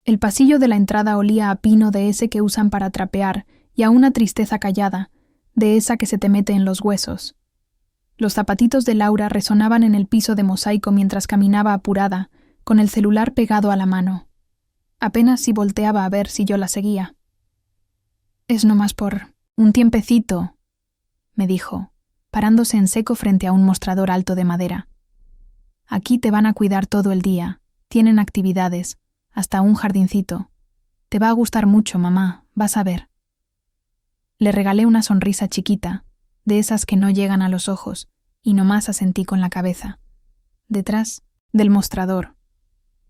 El pasillo de la entrada olía a pino de ese que usan para trapear y a una tristeza callada, de esa que se te mete en los huesos. Los zapatitos de Laura resonaban en el piso de mosaico mientras caminaba apurada, con el celular pegado a la mano. Apenas si volteaba a ver si yo la seguía. «Es nomás por un tiempecito», me dijo, parándose en seco frente a un mostrador alto de madera. «Aquí te van a cuidar todo el día, tienen actividades, hasta un jardincito. Te va a gustar mucho, mamá, vas a ver». Le regalé una sonrisa chiquita, de esas que no llegan a los ojos, y nomás asentí con la cabeza. Detrás del mostrador,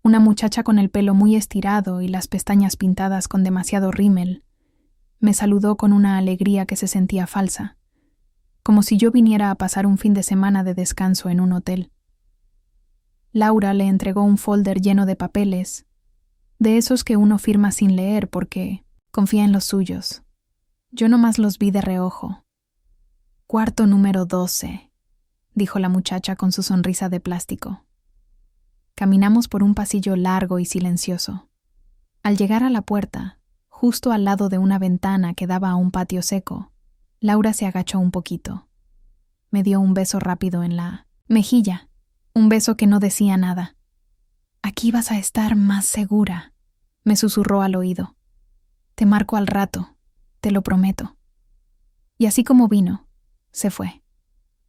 una muchacha con el pelo muy estirado y las pestañas pintadas con demasiado rímel, me saludó con una alegría que se sentía falsa, como si yo viniera a pasar un fin de semana de descanso en un hotel. Laura le entregó un folder lleno de papeles, de esos que uno firma sin leer porque confía en los suyos. Yo nomás los vi de reojo. «Cuarto número 12», dijo la muchacha con su sonrisa de plástico. Caminamos por un pasillo largo y silencioso. Al llegar a la puerta, justo al lado de una ventana que daba a un patio seco, Laura se agachó un poquito. Me dio un beso rápido en la mejilla, un beso que no decía nada. «Aquí vas a estar más segura», me susurró al oído. «Te marco al rato, te lo prometo». Y así como vino, se fue.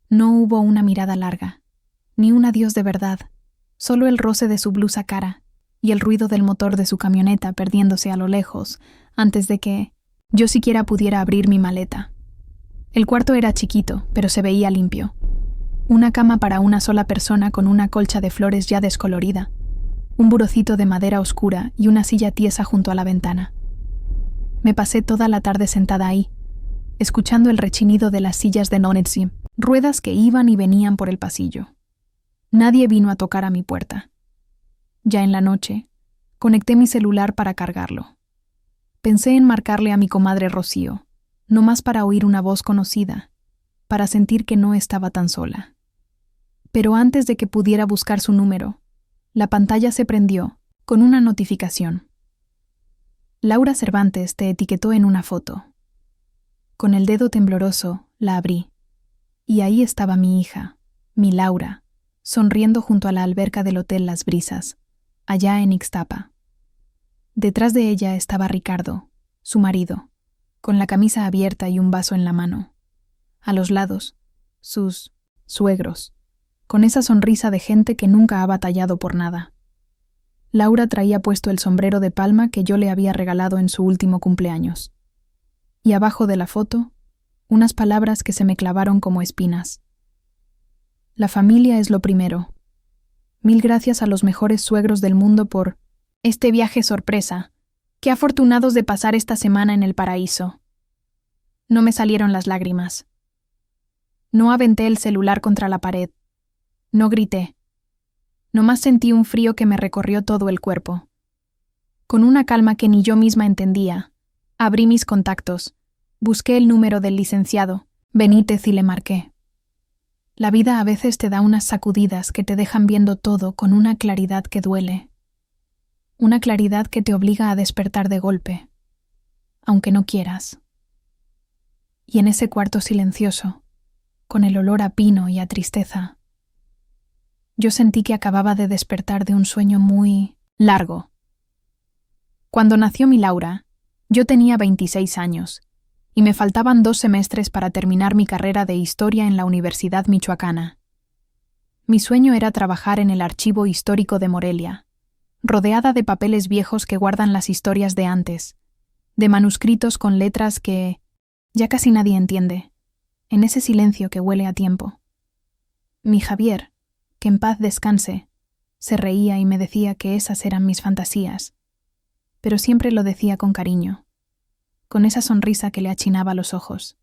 No hubo una mirada larga, ni un adiós de verdad, solo el roce de su blusa cara y el ruido del motor de su camioneta perdiéndose a lo lejos antes de que yo siquiera pudiera abrir mi maleta. El cuarto era chiquito, pero se veía limpio. Una cama para una sola persona con una colcha de flores ya descolorida, un burocito de madera oscura y una silla tiesa junto a la ventana. Me pasé toda la tarde sentada ahí, escuchando el rechinido de las sillas de Nonetsi, ruedas que iban y venían por el pasillo. Nadie vino a tocar a mi puerta. Ya en la noche, conecté mi celular para cargarlo. Pensé en marcarle a mi comadre Rocío, no más para oír una voz conocida, para sentir que no estaba tan sola. Pero antes de que pudiera buscar su número, la pantalla se prendió con una notificación. Laura Cervantes te etiquetó en una foto. Con el dedo tembloroso, la abrí. Y ahí estaba mi hija, mi Laura, sonriendo junto a la alberca del Hotel Las Brisas, allá en Ixtapa. Detrás de ella estaba Ricardo, su marido, con la camisa abierta y un vaso en la mano. A los lados, sus suegros, con esa sonrisa de gente que nunca ha batallado por nada. Laura traía puesto el sombrero de palma que yo le había regalado en su último cumpleaños. Y abajo de la foto, unas palabras que se me clavaron como espinas. La familia es lo primero. Mil gracias a los mejores suegros del mundo por este viaje sorpresa. Qué afortunados de pasar esta semana en el paraíso. No me salieron las lágrimas. No aventé el celular contra la pared. No grité. Nomás sentí un frío que me recorrió todo el cuerpo. Con una calma que ni yo misma entendía, abrí mis contactos, busqué el número del licenciado Benítez y le marqué. La vida a veces te da unas sacudidas que te dejan viendo todo con una claridad que duele. Una claridad que te obliga a despertar de golpe, aunque no quieras. Y en ese cuarto silencioso, con el olor a pino y a tristeza, yo sentí que acababa de despertar de un sueño muy largo. Cuando nació mi Laura, yo tenía 26 años y me faltaban 2 semestres para terminar mi carrera de historia en la Universidad Michoacana. Mi sueño era trabajar en el Archivo Histórico de Morelia, rodeada de papeles viejos que guardan las historias de antes, de manuscritos con letras que ya casi nadie entiende, en ese silencio que huele a tiempo. Mi Javier, que en paz descanse, se reía y me decía que esas eran mis fantasías, pero siempre lo decía con cariño, con esa sonrisa que le achinaba los ojos.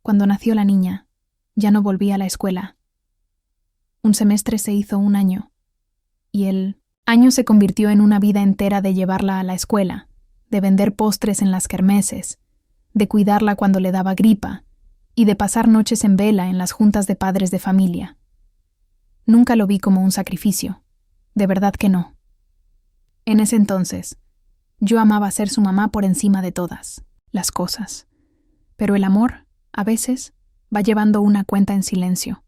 Cuando nació la niña, ya no volví a la escuela. Un semestre se hizo 1 año, y el año se convirtió en una vida entera de llevarla a la escuela, de vender postres en las kermeses, de cuidarla cuando le daba gripa, y de pasar noches en vela en las juntas de padres de familia. Nunca lo vi como un sacrificio, de verdad que no. En ese entonces, yo amaba ser su mamá por encima de todas las cosas. Pero el amor, a veces, va llevando una cuenta en silencio.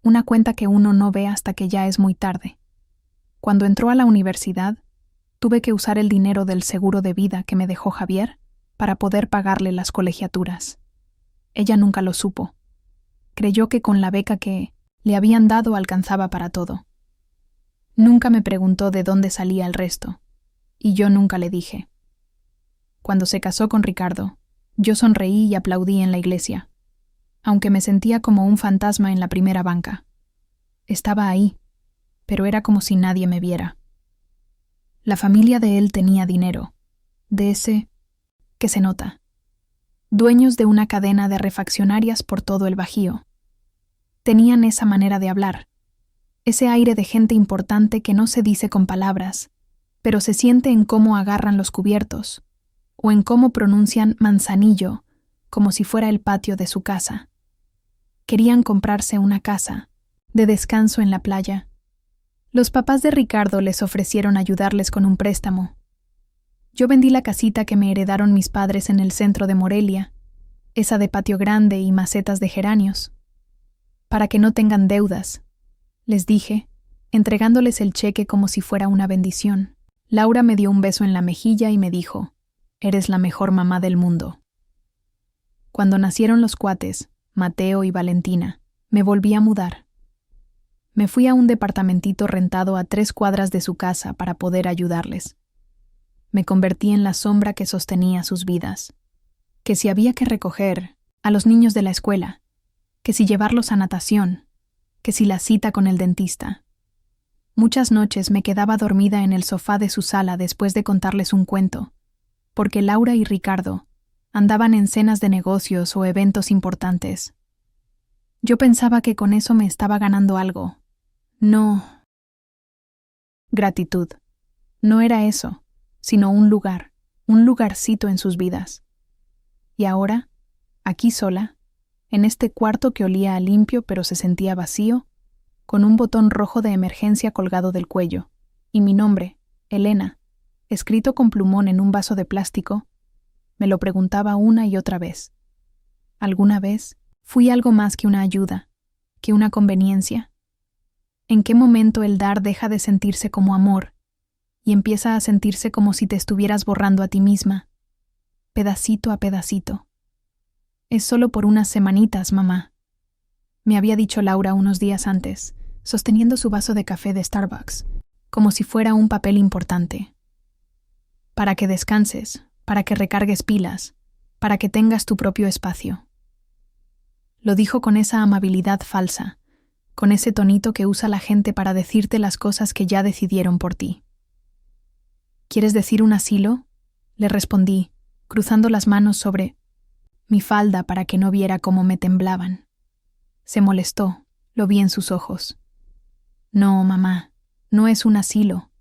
Una cuenta que uno no ve hasta que ya es muy tarde. Cuando entró a la universidad, tuve que usar el dinero del seguro de vida que me dejó Javier para poder pagarle las colegiaturas. Ella nunca lo supo. Creyó que con la beca que le habían dado alcanzaba para todo. Nunca me preguntó de dónde salía el resto, y yo nunca le dije. Cuando se casó con Ricardo, yo sonreí y aplaudí en la iglesia, aunque me sentía como un fantasma en la primera banca. Estaba ahí, pero era como si nadie me viera. La familia de él tenía dinero, de ese que se nota. Dueños de una cadena de refaccionarias por todo el Bajío. Tenían esa manera de hablar, ese aire de gente importante que no se dice con palabras, pero se siente en cómo agarran los cubiertos, o en cómo pronuncian Manzanillo, como si fuera el patio de su casa. Querían comprarse una casa, de descanso en la playa. Los papás de Ricardo les ofrecieron ayudarles con un préstamo. Yo vendí la casita que me heredaron mis padres en el centro de Morelia, esa de patio grande y macetas de geranios. Para que no tengan deudas, les dije, entregándoles el cheque como si fuera una bendición. Laura me dio un beso en la mejilla y me dijo, «Eres la mejor mamá del mundo». Cuando nacieron los cuates, Mateo y Valentina, me volví a mudar. Me fui a un departamentito rentado a 3 cuadras de su casa para poder ayudarles. Me convertí en la sombra que sostenía sus vidas. Que si había que recoger a los niños de la escuela, que si llevarlos a natación, que si la cita con el dentista. Muchas noches me quedaba dormida en el sofá de su sala después de contarles un cuento, porque Laura y Ricardo andaban en cenas de negocios o eventos importantes. Yo pensaba que con eso me estaba ganando algo. No. Gratitud. No era eso, sino un lugarcito en sus vidas. Y ahora, aquí sola, en este cuarto que olía a limpio pero se sentía vacío, con un botón rojo de emergencia colgado del cuello, y mi nombre, Elena, escrito con plumón en un vaso de plástico, me lo preguntaba una y otra vez. ¿Alguna vez fui algo más que una ayuda, que una conveniencia? ¿En qué momento el dar deja de sentirse como amor y empieza a sentirse como si te estuvieras borrando a ti misma, pedacito a pedacito? Es solo por unas semanitas, mamá, me había dicho Laura unos días antes, sosteniendo su vaso de café de Starbucks, como si fuera un papel importante. Para que descanses, para que recargues pilas, para que tengas tu propio espacio. Lo dijo con esa amabilidad falsa, con ese tonito que usa la gente para decirte las cosas que ya decidieron por ti. ¿Quieres decir un asilo?, le respondí, cruzando las manos sobre mi falda para que no viera cómo me temblaban. Se molestó, lo vi en sus ojos. No, mamá, no es un asilo,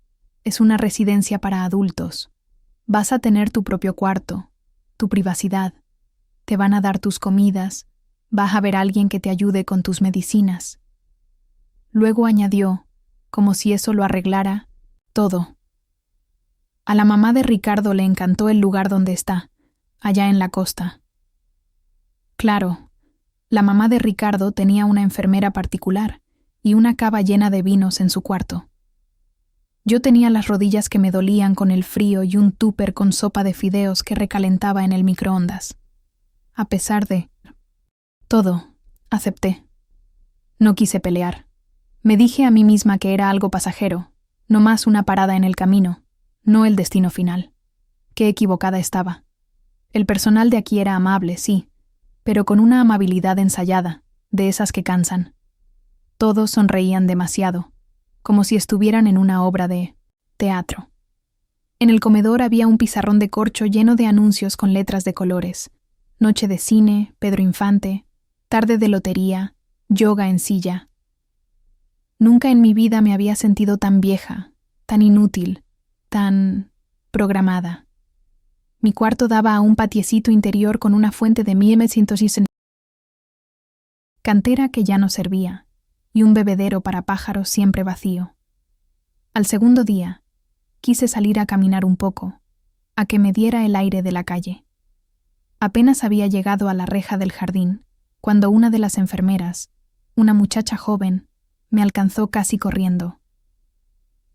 es una residencia para adultos. Vas a tener tu propio cuarto, tu privacidad, te van a dar tus comidas, vas a ver a alguien que te ayude con tus medicinas. Luego añadió, como si eso lo arreglara, todo. A la mamá de Ricardo le encantó el lugar donde está, allá en la costa. Claro, la mamá de Ricardo tenía una enfermera particular y una cava llena de vinos en su cuarto. Yo tenía las rodillas que me dolían con el frío y un tupper con sopa de fideos que recalentaba en el microondas. A pesar de todo, acepté. No quise pelear. Me dije a mí misma que era algo pasajero, no más una parada en el camino, no el destino final. Qué equivocada estaba. El personal de aquí era amable, sí, pero con una amabilidad ensayada, de esas que cansan. Todos sonreían demasiado, como si estuvieran en una obra de teatro. En el comedor había un pizarrón de corcho lleno de anuncios con letras de colores. Noche de cine, Pedro Infante, tarde de lotería, yoga en silla. Nunca en mi vida me había sentido tan vieja, tan inútil, tan programada. Mi cuarto daba a un patiecito interior con una fuente de 1960, cantera que ya no servía, y un bebedero para pájaros siempre vacío. Al segundo día, quise salir a caminar un poco, a que me diera el aire de la calle. Apenas había llegado a la reja del jardín, cuando una de las enfermeras, una muchacha joven, me alcanzó casi corriendo.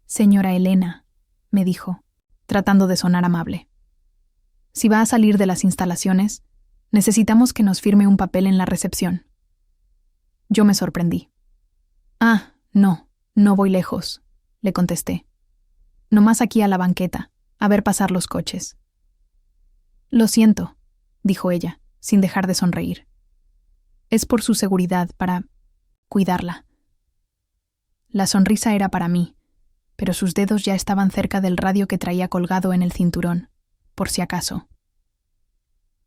«Señora Elena», me dijo, tratando de sonar amable. «Si va a salir de las instalaciones, necesitamos que nos firme un papel en la recepción». Yo me sorprendí. «Ah, no voy lejos», le contesté. «Nomás aquí a la banqueta, a ver pasar los coches». «Lo siento», dijo ella, sin dejar de sonreír. «Es por su seguridad, para cuidarla». La sonrisa era para mí, pero sus dedos ya estaban cerca del radio que traía colgado en el cinturón, por si acaso.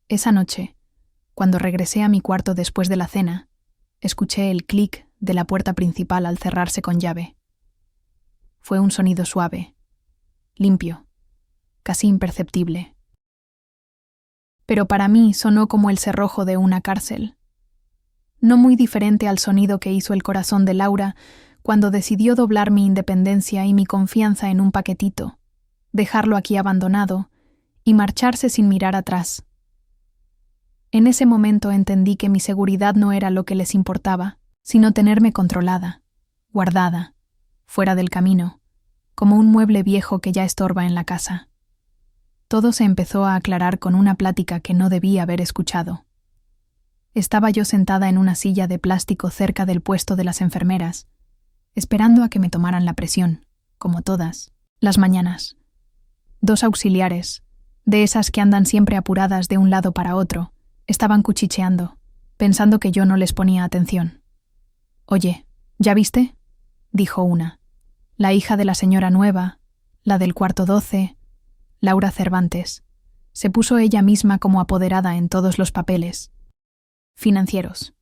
Esa noche, cuando regresé a mi cuarto después de la cena, escuché el clic de la puerta principal al cerrarse con llave. Fue un sonido suave, limpio, casi imperceptible. Pero para mí sonó como el cerrojo de una cárcel. No muy diferente al sonido que hizo el corazón de Laura cuando decidió doblar mi independencia y mi confianza en un paquetito, dejarlo aquí abandonado y marcharse sin mirar atrás. En ese momento entendí que mi seguridad no era lo que les importaba, sino tenerme controlada, guardada, fuera del camino, como un mueble viejo que ya estorba en la casa. Todo se empezó a aclarar con una plática que no debí haber escuchado. Estaba yo sentada en una silla de plástico cerca del puesto de las enfermeras, esperando a que me tomaran la presión, como todas, las mañanas. 2 auxiliares, de esas que andan siempre apuradas de un lado para otro, estaban cuchicheando, pensando que yo no les ponía atención. «Oye, ¿ya viste?», dijo una. «La hija de la señora nueva, la del cuarto 12, Laura Cervantes. Se puso ella misma como apoderada en todos los papeles. Financieros».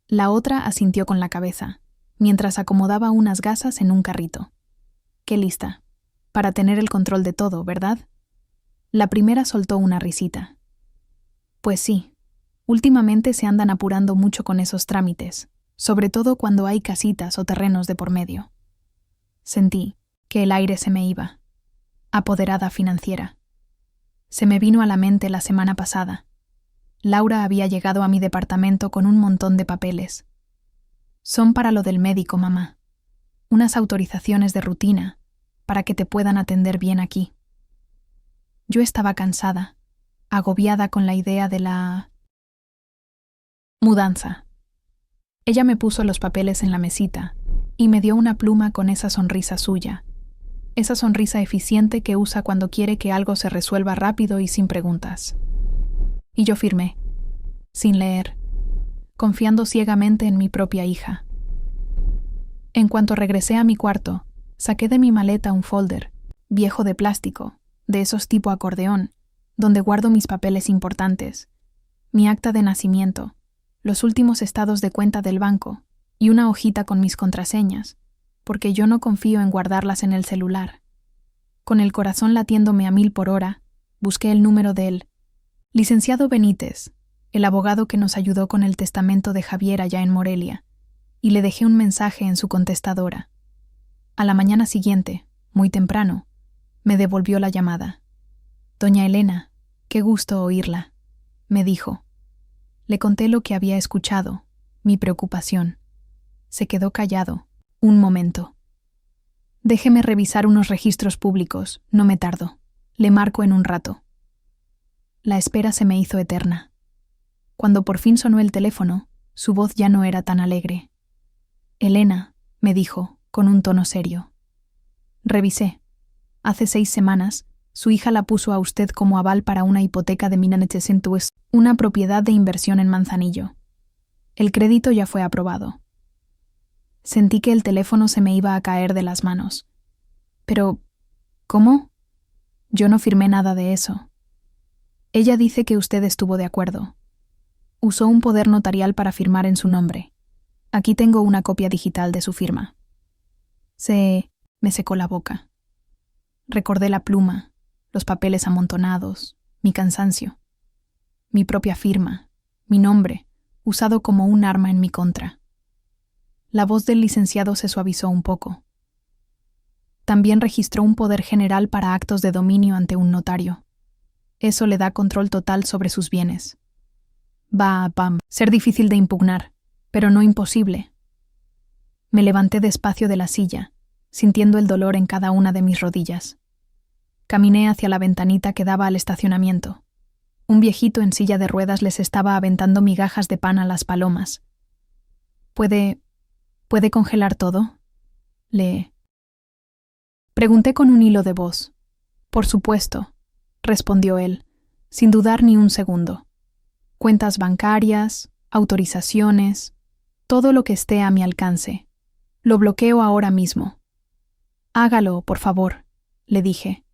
La otra asintió con la cabeza, mientras acomodaba unas gasas en un carrito. «Qué lista. Para tener el control de todo, ¿verdad?». La primera soltó una risita. «Pues sí. Últimamente se andan apurando mucho con esos trámites, sobre todo cuando hay casitas o terrenos de por medio». Sentí que el aire se me iba. Apoderada financiera. Se me vino a la mente la semana pasada. Laura había llegado a mi departamento con un montón de papeles. «Son para lo del médico, mamá. Unas autorizaciones de rutina, para que te puedan atender bien aquí». Yo estaba cansada, agobiada con la idea de la mudanza. Ella me puso los papeles en la mesita y me dio una pluma con esa sonrisa suya, esa sonrisa eficiente que usa cuando quiere que algo se resuelva rápido y sin preguntas. Y yo firmé, sin leer, confiando ciegamente en mi propia hija. En cuanto regresé a mi cuarto, saqué de mi maleta un folder, viejo de plástico, de esos tipo acordeón, donde guardo mis papeles importantes, mi acta de nacimiento, los últimos estados de cuenta del banco y una hojita con mis contraseñas, porque yo no confío en guardarlas en el celular. Con el corazón latiéndome a 1000 por hora, busqué el número del licenciado Benítez, el abogado que nos ayudó con el testamento de Javier allá en Morelia, y le dejé un mensaje en su contestadora. A la mañana siguiente, muy temprano, me devolvió la llamada. «Doña Elena, qué gusto oírla», me dijo. Le conté lo que había escuchado, mi preocupación. Se quedó callado, un momento. «Déjeme revisar unos registros públicos, no me tardo. Le marco en un rato». La espera se me hizo eterna. Cuando por fin sonó el teléfono, su voz ya no era tan alegre. «Elena», me dijo, con un tono serio. «Revisé. Hace 6 semanas, su hija la puso a usted como aval para una hipoteca de 1900, una propiedad de inversión en Manzanillo. El crédito ya fue aprobado». Sentí que el teléfono se me iba a caer de las manos. «Pero, ¿cómo? Yo no firmé nada de eso». «Ella dice que usted estuvo de acuerdo. Usó un poder notarial para firmar en su nombre. Aquí tengo una copia digital de su firma». Me secó la boca. Recordé la pluma, los papeles amontonados, mi cansancio, mi propia firma, mi nombre, usado como un arma en mi contra. La voz del licenciado se suavizó un poco. también registró un poder general para actos de dominio ante un notario. Eso le da control total sobre sus bienes. Va a ser difícil de impugnar, pero no imposible. Me levanté despacio de la silla, sintiendo el dolor en cada una de mis rodillas. Caminé hacia la ventanita que daba al estacionamiento. Un viejito en silla de ruedas les estaba aventando migajas de pan a las palomas. ¿Puede congelar todo? Le pregunté con un hilo de voz. Por supuesto, respondió él, sin dudar ni un segundo. Cuentas bancarias, autorizaciones, todo lo que esté a mi alcance. Lo bloqueo ahora mismo. Hágalo, por favor, le dije.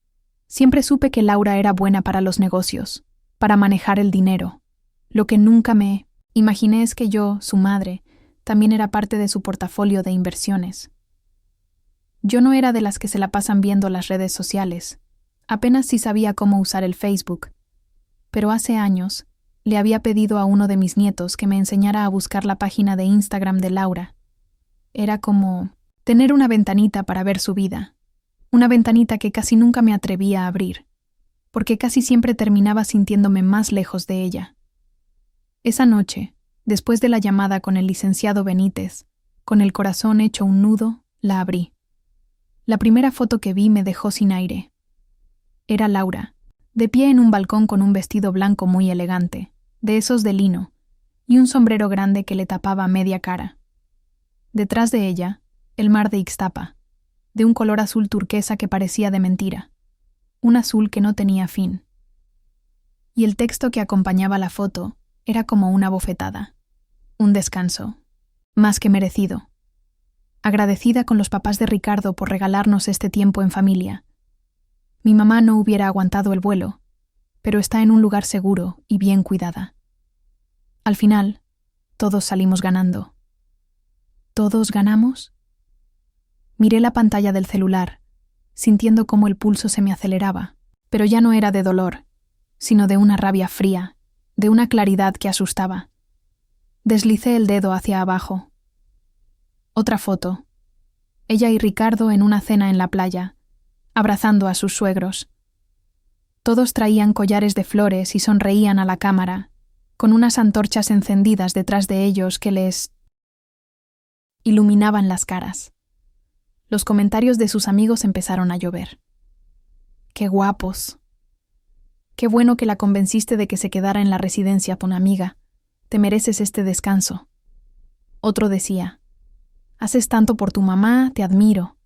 Siempre supe que Laura era buena para los negocios, para manejar el dinero. Lo que nunca me imaginé es que yo, su madre, también era parte de su portafolio de inversiones. Yo no era de las que se la pasan viendo las redes sociales. Apenas sí sabía cómo usar el Facebook. Pero hace años le había pedido a uno de mis nietos que me enseñara a buscar la página de Instagram de Laura. Era como tener una ventanita para ver su vida. Una ventanita que casi nunca me atrevía a abrir, porque casi siempre terminaba sintiéndome más lejos de ella. Esa noche, después de la llamada con el licenciado Benítez, con el corazón hecho un nudo, la abrí. La primera foto que vi me dejó sin aire. Era Laura, de pie en un balcón con un vestido blanco muy elegante, de esos de lino, y un sombrero grande que le tapaba media cara. Detrás de ella, el mar de Ixtapa, de un color azul turquesa que parecía de mentira, un azul que no tenía fin. Y el texto que acompañaba la foto era como una bofetada, un descanso, más que merecido. Agradecida con los papás de Ricardo por regalarnos este tiempo en familia. Mi mamá no hubiera aguantado el vuelo, pero está en un lugar seguro y bien cuidada. Al final, todos salimos ganando. ¿Todos ganamos? Miré la pantalla del celular, sintiendo cómo el pulso se me aceleraba, pero ya no era de dolor, sino de una rabia fría, de una claridad que asustaba. Deslicé el dedo hacia abajo. Otra foto. Ella y Ricardo en una cena en la playa, abrazando a sus suegros. Todos traían collares de flores y sonreían a la cámara, con unas antorchas encendidas detrás de ellos que les iluminaban las caras. Los comentarios de sus amigos empezaron a llover. ¡Qué guapos! Qué bueno que la convenciste de que se quedara en la residencia con amiga. Te mereces este descanso. Otro decía, haces tanto por tu mamá, te admiro.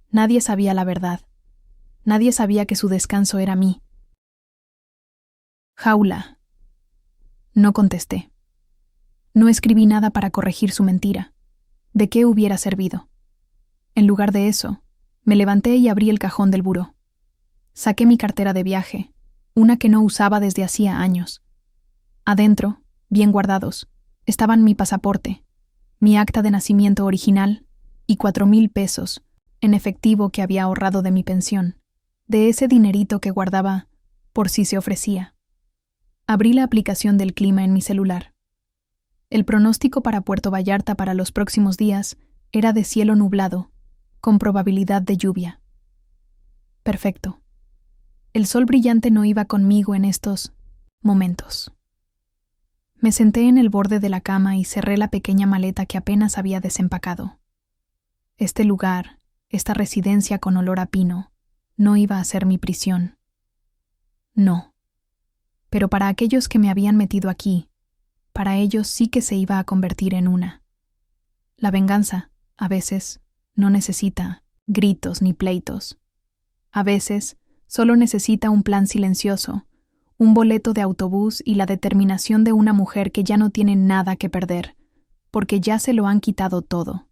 Nadie sabía la verdad. Nadie sabía que su descanso era mí. Jaula. No contesté. No escribí nada para corregir su mentira. ¿De qué hubiera servido? En lugar de eso, me levanté y abrí el cajón del buró. Saqué mi cartera de viaje, una que no usaba desde hacía años. Adentro, bien guardados, estaban mi pasaporte, mi acta de nacimiento original y 4,000 pesos, en efectivo que había ahorrado de mi pensión, de ese dinerito que guardaba por si se ofrecía. Abrí la aplicación del clima en mi celular. El pronóstico para Puerto Vallarta para los próximos días era de cielo nublado, con probabilidad de lluvia. Perfecto. El sol brillante no iba conmigo en estos momentos. Me senté en el borde de la cama y cerré la pequeña maleta que apenas había desempacado. Este lugar, esta residencia con olor a pino, no iba a ser mi prisión. No. Pero para aquellos que me habían metido aquí, para ellos sí que se iba a convertir en una. La venganza, a veces, no necesita gritos ni pleitos. A veces, solo necesita un plan silencioso, un boleto de autobús y la determinación de una mujer que ya no tiene nada que perder, porque ya se lo han quitado todo.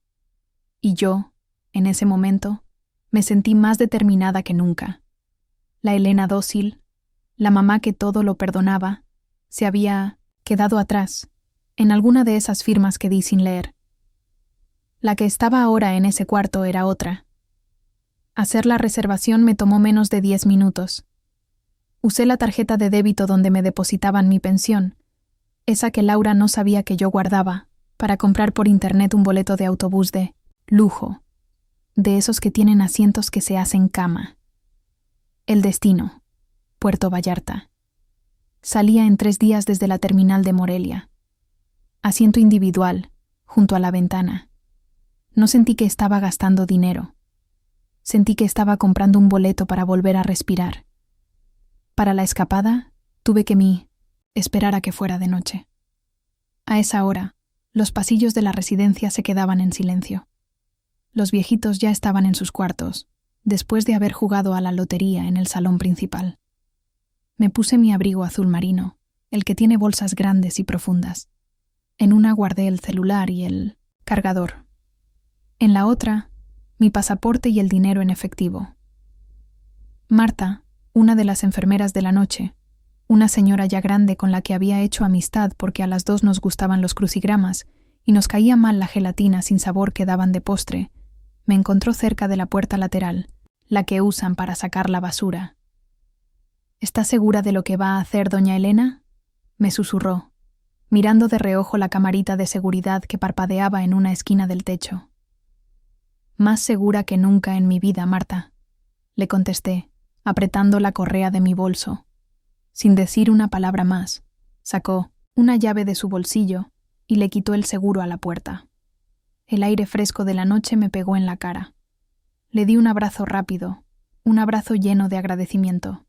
Y yo, en ese momento, me sentí más determinada que nunca. La Elena dócil, la mamá que todo lo perdonaba, se había quedado atrás, en alguna de esas firmas que di sin leer. La que estaba ahora en ese cuarto era otra. Hacer la reservación me tomó menos de 10 minutos. Usé la tarjeta de débito donde me depositaban mi pensión, esa que Laura no sabía que yo guardaba, para comprar por internet un boleto de autobús de lujo, de esos que tienen asientos que se hacen cama. El destino, Puerto Vallarta. Salía en 3 días desde la terminal de Morelia. Asiento individual, junto a la ventana. No sentí que estaba gastando dinero. Sentí que estaba comprando un boleto para volver a respirar. Para la escapada, tuve que esperar a que fuera de noche. A esa hora, los pasillos de la residencia se quedaban en silencio. Los viejitos ya estaban en sus cuartos, después de haber jugado a la lotería en el salón principal. Me puse mi abrigo azul marino, el que tiene bolsas grandes y profundas. En una guardé el celular y el cargador. En la otra, mi pasaporte y el dinero en efectivo. Marta, una de las enfermeras de la noche, una señora ya grande con la que había hecho amistad porque a las 2 nos gustaban los crucigramas y nos caía mal la gelatina sin sabor que daban de postre, me encontró cerca de la puerta lateral, la que usan para sacar la basura. ¿Está segura de lo que va a hacer doña Elena?, me susurró, mirando de reojo la camarita de seguridad que parpadeaba en una esquina del techo. Más segura que nunca en mi vida, Marta, le contesté, apretando la correa de mi bolso. Sin decir una palabra más, sacó una llave de su bolsillo y le quitó el seguro a la puerta. El aire fresco de la noche me pegó en la cara. Le di un abrazo rápido, un abrazo lleno de agradecimiento.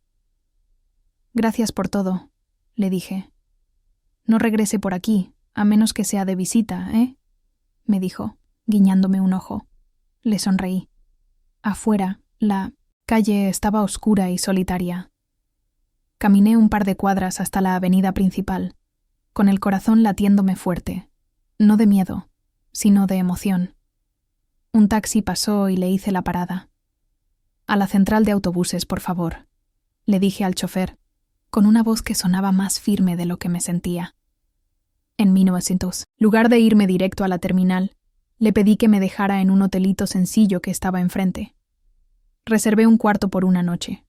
Gracias por todo, le dije. No regrese por aquí, a menos que sea de visita, ¿eh?, me dijo, guiñándome un ojo. Le sonreí. Afuera, la calle estaba oscura y solitaria. Caminé un par de cuadras hasta la avenida principal, con el corazón latiéndome fuerte, no de miedo, sino de emoción. Un taxi pasó y le hice la parada. A la central de autobuses, por favor, le dije al chofer, con una voz que sonaba más firme de lo que me sentía. En 1900, lugar de irme directo a la terminal, le pedí que me dejara en un hotelito sencillo que estaba enfrente. Reservé un cuarto por una noche.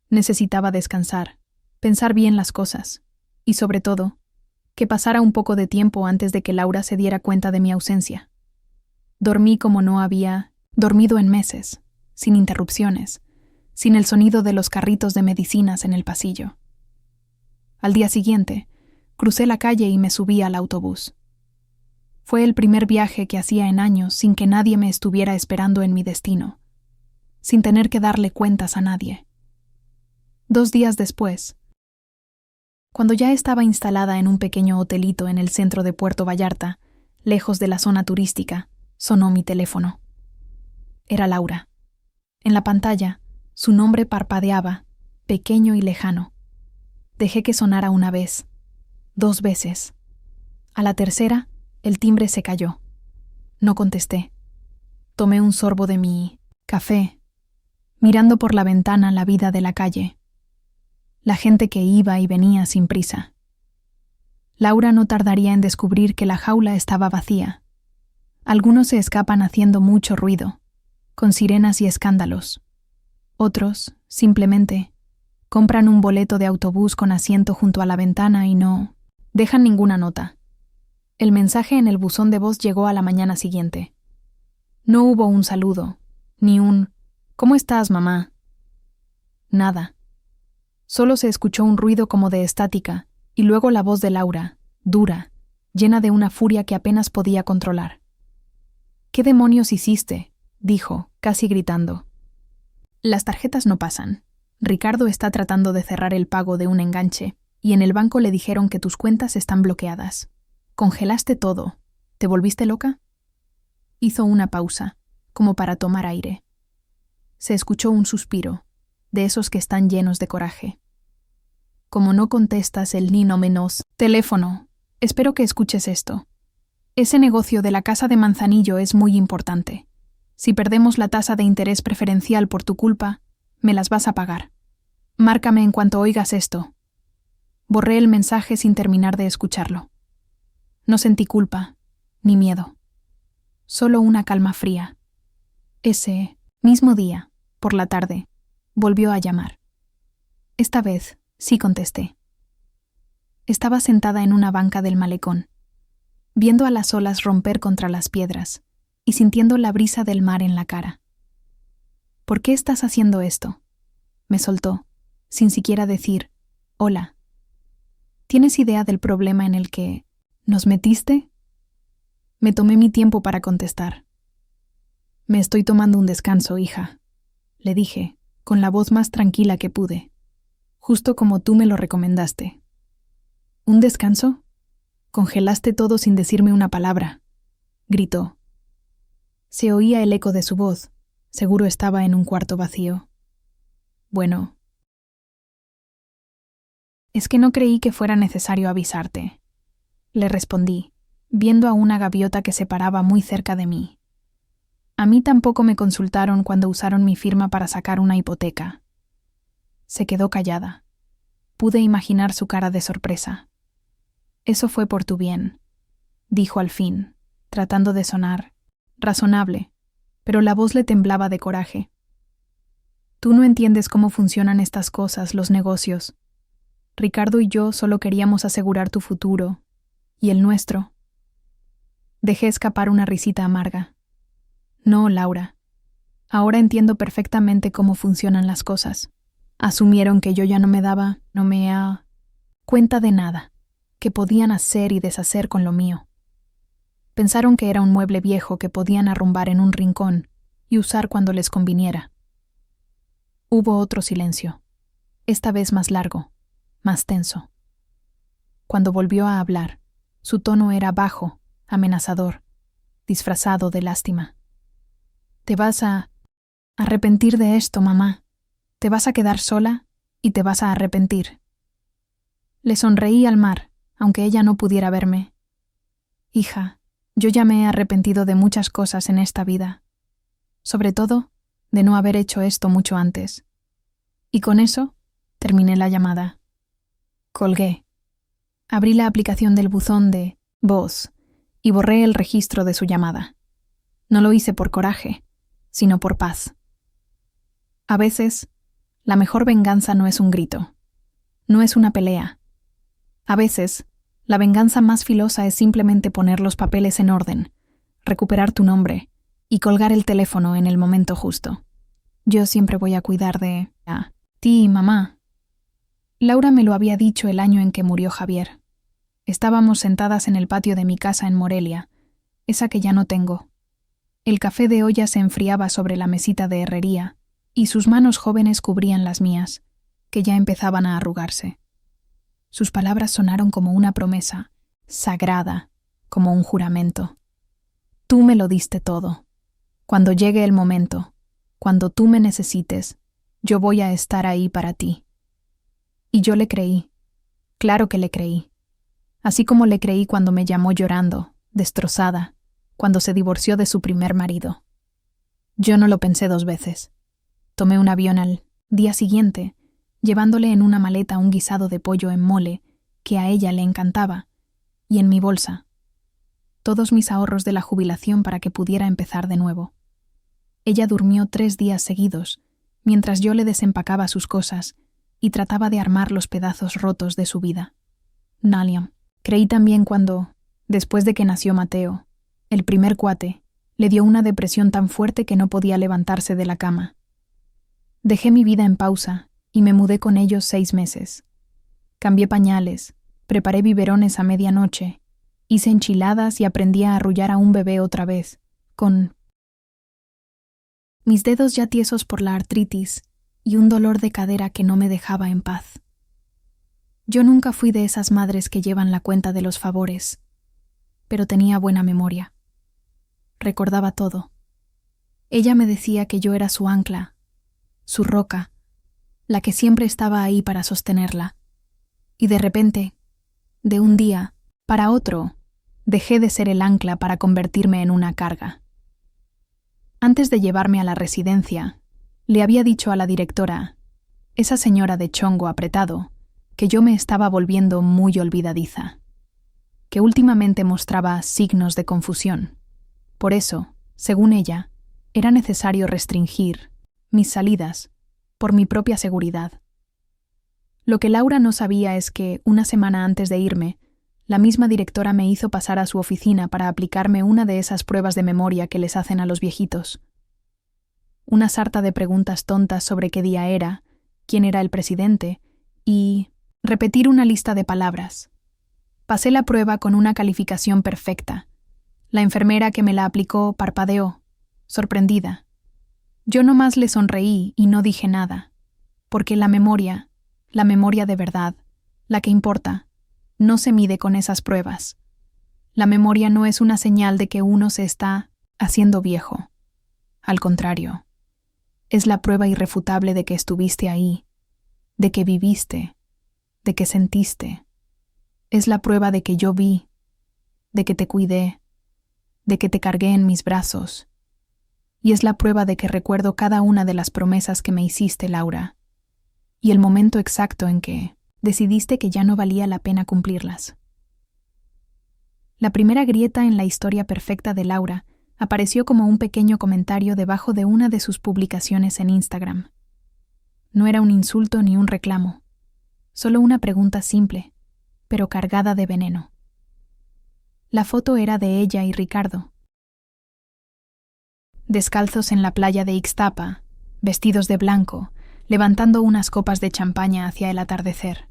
Necesitaba descansar, pensar bien las cosas, y sobre todo, que pasara un poco de tiempo antes de que Laura se diera cuenta de mi ausencia. Dormí como no había dormido en meses, sin interrupciones, sin el sonido de los carritos de medicinas en el pasillo. Al día siguiente, crucé la calle y me subí al autobús. Fue el primer viaje que hacía en años sin que nadie me estuviera esperando en mi destino, sin tener que darle cuentas a nadie. 2 días después, cuando ya estaba instalada en un pequeño hotelito en el centro de Puerto Vallarta, lejos de la zona turística, sonó mi teléfono. Era Laura. En la pantalla, su nombre parpadeaba, pequeño y lejano. Dejé que sonara una vez, 2 veces. A la tercera, el timbre se cayó. No contesté. Tomé un sorbo de mi café, mirando por la ventana la vida de la calle. La gente que iba y venía sin prisa. Laura no tardaría en descubrir que la jaula estaba vacía. Algunos se escapan haciendo mucho ruido, con sirenas y escándalos. Otros, simplemente, compran un boleto de autobús con asiento junto a la ventana y no dejan ninguna nota. El mensaje en el buzón de voz llegó a la mañana siguiente. No hubo un saludo, ni un «¿Cómo estás, mamá?». Nada. Solo se escuchó un ruido como de estática y luego la voz de Laura, dura, llena de una furia que apenas podía controlar. «¿Qué demonios hiciste?», dijo, casi gritando. «Las tarjetas no pasan. Ricardo está tratando de cerrar el pago de un enganche y en el banco le dijeron que tus cuentas están bloqueadas. Congelaste todo. ¿Te volviste loca?». Hizo una pausa, como para tomar aire. Se escuchó un suspiro, de esos que están llenos de coraje. «Como no contestas el ni no menos teléfono, espero que escuches esto. Ese negocio de la casa de Manzanillo es muy importante. Si perdemos la tasa de interés preferencial por tu culpa, me las vas a pagar. Márcame en cuanto oigas esto». Borré el mensaje sin terminar de escucharlo. No sentí culpa, ni miedo. Solo una calma fría. Ese mismo día, por la tarde, volvió a llamar. Esta vez sí contesté. Estaba sentada en una banca del malecón, viendo a las olas romper contra las piedras y sintiendo la brisa del mar en la cara. ¿Por qué estás haciendo esto? Me soltó, sin siquiera decir, hola. ¿Tienes idea del problema en el que nos metiste? Me tomé mi tiempo para contestar. Me estoy tomando un descanso, hija, le dije, con la voz más tranquila que pude, justo como tú me lo recomendaste. ¿Un descanso? Congelaste todo sin decirme una palabra, gritó. Se oía el eco de su voz. Seguro estaba en un cuarto vacío. Bueno. Es que no creí que fuera necesario avisarte, le respondí, viendo a una gaviota que se paraba muy cerca de mí. A mí tampoco me consultaron cuando usaron mi firma para sacar una hipoteca. Se quedó callada. Pude imaginar su cara de sorpresa. Eso fue por tu bien, dijo al fin, tratando de sonar razonable, pero la voz le temblaba de coraje. Tú no entiendes cómo funcionan estas cosas, los negocios. Ricardo y yo solo queríamos asegurar tu futuro, y el nuestro. Dejé escapar una risita amarga. No, Laura. Ahora entiendo perfectamente cómo funcionan las cosas. Asumieron que yo ya no me daba cuenta de nada, que podían hacer y deshacer con lo mío. Pensaron que era un mueble viejo que podían arrumbar en un rincón y usar cuando les conviniera. Hubo otro silencio, esta vez más largo, más tenso. Cuando volvió a hablar, su tono era bajo, amenazador, disfrazado de lástima. Te vas a arrepentir de esto, mamá. Te vas a quedar sola y te vas a arrepentir. Le sonreí al mar, aunque ella no pudiera verme. Hija, yo ya me he arrepentido de muchas cosas en esta vida. Sobre todo, de no haber hecho esto mucho antes. Y con eso, terminé la llamada. Colgué. Abrí la aplicación del buzón de voz y borré el registro de su llamada. No lo hice por coraje, sino por paz. A veces, la mejor venganza no es un grito, no es una pelea. A veces, la venganza más filosa es simplemente poner los papeles en orden, recuperar tu nombre y colgar el teléfono en el momento justo. Yo siempre voy a cuidar de ti, mamá. Laura me lo había dicho el año en que murió Javier. Estábamos sentadas en el patio de mi casa en Morelia, esa que ya no tengo. El café de olla se enfriaba sobre la mesita de herrería y sus manos jóvenes cubrían las mías, que ya empezaban a arrugarse. Sus palabras sonaron como una promesa, sagrada, como un juramento. Tú me lo diste todo. Cuando llegue el momento, cuando tú me necesites, yo voy a estar ahí para ti. Y yo le creí. Claro que le creí. Así como le creí cuando me llamó llorando, destrozada, cuando se divorció de su primer marido. Yo no lo pensé 2 veces. Tomé un avión al día siguiente, llevándole en una maleta un guisado de pollo en mole que a ella le encantaba, y en mi bolsa todos mis ahorros de la jubilación para que pudiera empezar de nuevo. Ella durmió 3 días seguidos, mientras yo le desempacaba sus cosas y trataba de armar los pedazos rotos de su vida. Naliam. Creí también cuando, después de que nació Mateo, el primer cuate, le dio una depresión tan fuerte que no podía levantarse de la cama. Dejé mi vida en pausa y me mudé con ellos 6 meses. Cambié pañales, preparé biberones a medianoche, hice enchiladas y aprendí a arrullar a un bebé otra vez, con mis dedos ya tiesos por la artritis y un dolor de cadera que no me dejaba en paz. Yo nunca fui de esas madres que llevan la cuenta de los favores, pero tenía buena memoria. Recordaba todo. Ella me decía que yo era su ancla, su roca, la que siempre estaba ahí para sostenerla. Y de repente, de un día para otro, dejé de ser el ancla para convertirme en una carga. Antes de llevarme a la residencia, le había dicho a la directora, esa señora de chongo apretado, que yo me estaba volviendo muy olvidadiza, que últimamente mostraba signos de confusión. Por eso, según ella, era necesario restringir mis salidas por mi propia seguridad. Lo que Laura no sabía es que, una semana antes de irme, la misma directora me hizo pasar a su oficina para aplicarme una de esas pruebas de memoria que les hacen a los viejitos. una sarta de preguntas tontas sobre qué día era, quién era el presidente y repetir una lista de palabras. Pasé la prueba con una calificación perfecta. La enfermera que me la aplicó parpadeó, sorprendida. Yo nomás le sonreí y no dije nada, porque la memoria de verdad, la que importa, no se mide con esas pruebas. La memoria no es una señal de que uno se está haciendo viejo. Al contrario, es la prueba irrefutable de que estuviste ahí, de que viviste, de que sentiste. Es la prueba de que yo vi, de que te cuidé, de que te cargué en mis brazos. Y es la prueba de que recuerdo cada una de las promesas que me hiciste, Laura, y el momento exacto en que decidiste que ya no valía la pena cumplirlas. La primera grieta en la historia perfecta de Laura apareció como un pequeño comentario debajo de una de sus publicaciones en Instagram. No era un insulto ni un reclamo, solo una pregunta simple, pero cargada de veneno. La foto era de ella y Ricardo, descalzos en la playa de Ixtapa, vestidos de blanco, levantando unas copas de champaña hacia el atardecer.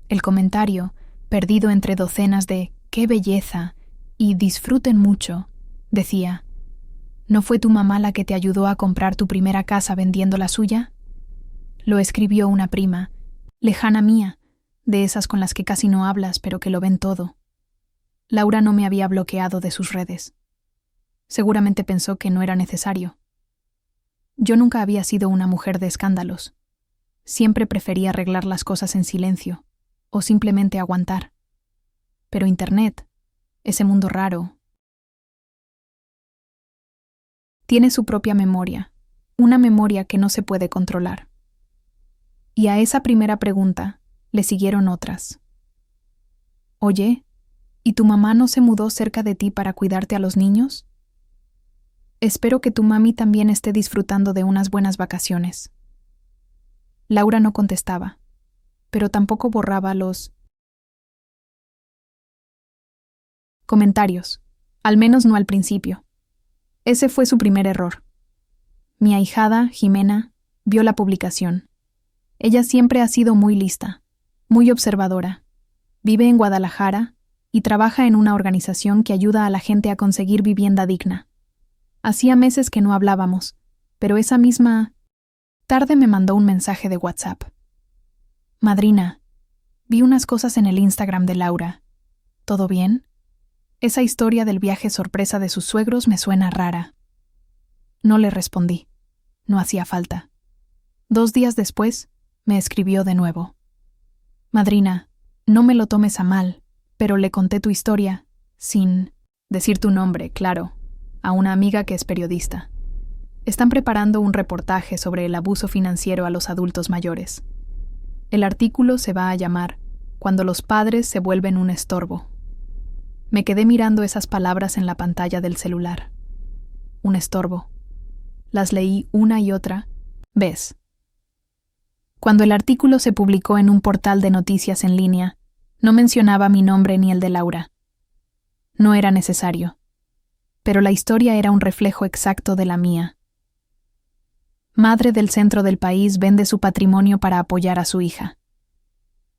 El comentario, perdido entre docenas de «qué belleza» y «disfruten mucho», decía: ¿no fue tu mamá la que te ayudó a comprar tu primera casa vendiendo la suya? Lo escribió una prima, lejana mía, de esas con las que casi no hablas pero que lo ven todo. Laura no me había bloqueado de sus redes. Seguramente pensó que no era necesario. Yo nunca había sido una mujer de escándalos. Siempre prefería arreglar las cosas en silencio, o simplemente aguantar. Pero Internet, ese mundo raro, tiene su propia memoria, una memoria que no se puede controlar. Y a esa primera pregunta le siguieron otras. Oye, ¿y tu mamá no se mudó cerca de ti para cuidarte a los niños? Espero que tu mami también esté disfrutando de unas buenas vacaciones. Laura no contestaba, pero tampoco borraba los comentarios, al menos no al principio. Ese fue su primer error. Mi ahijada, Jimena, vio la publicación. Ella siempre ha sido muy lista, muy observadora. Vive en Guadalajara y trabaja en una organización que ayuda a la gente a conseguir vivienda digna. Hacía meses que no hablábamos, pero esa misma tarde me mandó un mensaje de WhatsApp. Madrina, vi unas cosas en el Instagram de Laura. ¿Todo bien? Esa historia del viaje sorpresa de sus suegros me suena rara. No le respondí. No hacía falta. 2 días después, me escribió de nuevo. Madrina, no me lo tomes a mal, pero le conté tu historia, sin decir tu nombre, claro, a una amiga que es periodista. Están preparando un reportaje sobre el abuso financiero a los adultos mayores. El artículo se va a llamar «Cuando los padres se vuelven un estorbo». Me quedé mirando esas palabras en la pantalla del celular. Un estorbo. Las leí una y otra vez. Cuando el artículo se publicó en un portal de noticias en línea, no mencionaba mi nombre ni el de Laura. No era necesario. Pero la historia era un reflejo exacto de la mía. Madre del centro del país vende su patrimonio para apoyar a su hija.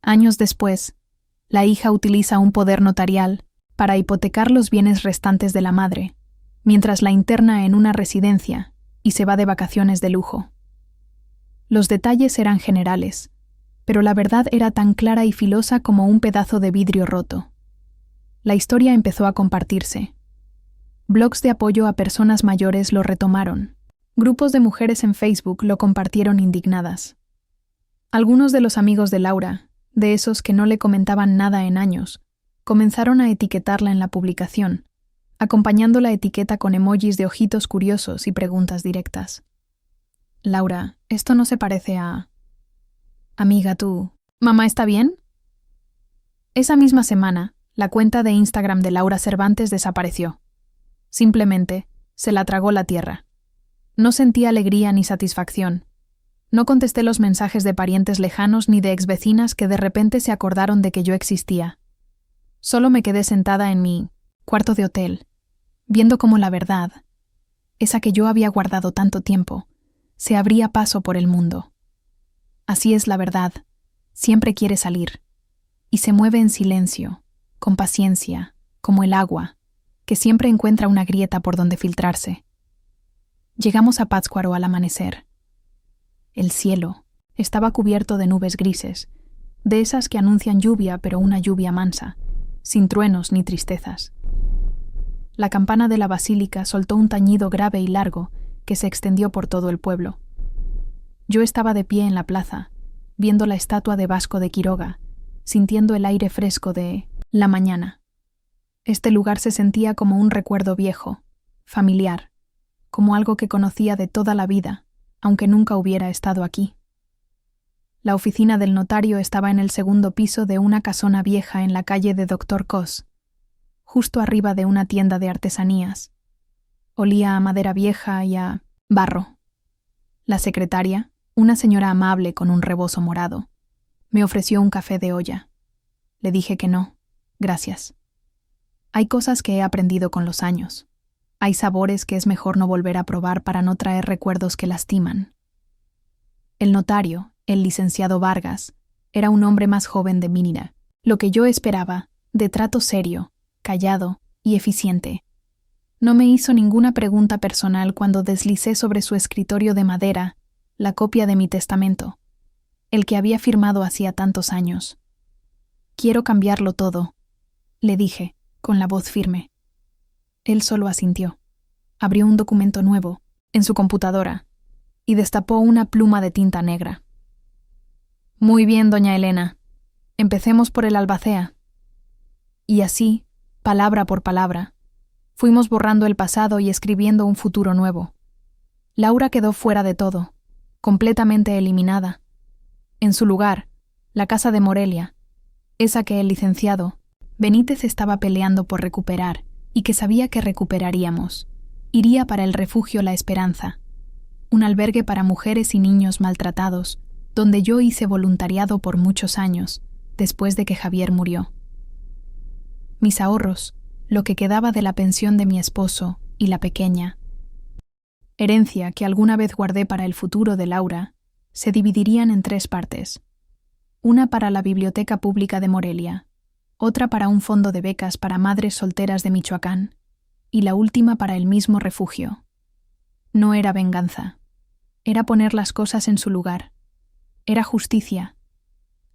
Años después, la hija utiliza un poder notarial para hipotecar los bienes restantes de la madre, mientras la interna en una residencia y se va de vacaciones de lujo. Los detalles eran generales, pero la verdad era tan clara y filosa como un pedazo de vidrio roto. La historia empezó a compartirse. Blogs de apoyo a personas mayores lo retomaron. Grupos de mujeres en Facebook lo compartieron indignadas. Algunos de los amigos de Laura, de esos que no le comentaban nada en años, comenzaron a etiquetarla en la publicación, acompañando la etiqueta con emojis de ojitos curiosos y preguntas directas. Laura, esto no se parece a... Amiga, tú... ¿Mamá está bien? Esa misma semana, la cuenta de Instagram de Laura Cervantes desapareció. Simplemente, se la tragó la tierra. No sentí alegría ni satisfacción. No contesté los mensajes de parientes lejanos ni de exvecinas que de repente se acordaron de que yo existía. Solo me quedé sentada en mi cuarto de hotel, viendo cómo la verdad, esa que yo había guardado tanto tiempo, se abría paso por el mundo. Así es la verdad, siempre quiere salir, y se mueve en silencio, con paciencia, como el agua, que siempre encuentra una grieta por donde filtrarse. Llegamos a Pátzcuaro al amanecer. El cielo estaba cubierto de nubes grises, de esas que anuncian lluvia, pero una lluvia mansa, sin truenos ni tristezas. La campana de la basílica soltó un tañido grave y largo que se extendió por todo el pueblo. Yo estaba de pie en la plaza, viendo la estatua de Vasco de Quiroga, sintiendo el aire fresco de la mañana. Este lugar se sentía como un recuerdo viejo, familiar, como algo que conocía de toda la vida, aunque nunca hubiera estado aquí. La oficina del notario estaba en el segundo piso de una casona vieja en la calle de Doctor Cos, justo arriba de una tienda de artesanías. Olía a madera vieja y a barro. La secretaria, una señora amable con un rebozo morado, me ofreció un café de olla. Le dije que no, gracias. Hay cosas que he aprendido con los años. Hay sabores que es mejor no volver a probar para no traer recuerdos que lastiman. El notario, el licenciado Vargas, era un hombre más joven de Mínira, lo que yo esperaba, de trato serio, callado y eficiente. No me hizo ninguna pregunta personal cuando deslicé sobre su escritorio de madera la copia de mi testamento, el que había firmado hacía tantos años. Quiero cambiarlo todo, le dije, con la voz firme. Él solo asintió. Abrió un documento nuevo, en su computadora, y destapó una pluma de tinta negra. Muy bien, doña Elena. Empecemos por el albacea. Y así, palabra por palabra, fuimos borrando el pasado y escribiendo un futuro nuevo. Laura quedó fuera de todo, completamente eliminada. En su lugar, la casa de Morelia, esa que el licenciado Benítez estaba peleando por recuperar y que sabía que recuperaríamos, iría para el refugio La Esperanza, un albergue para mujeres y niños maltratados, donde yo hice voluntariado por muchos años, después de que Javier murió. Mis ahorros, lo que quedaba de la pensión de mi esposo y la pequeña, herencia que alguna vez guardé para el futuro de Laura, se dividirían en 3 partes. Una para la Biblioteca Pública de Morelia, otra para un fondo de becas para madres solteras de Michoacán, y la última para el mismo refugio. No era venganza, era poner las cosas en su lugar. Era justicia.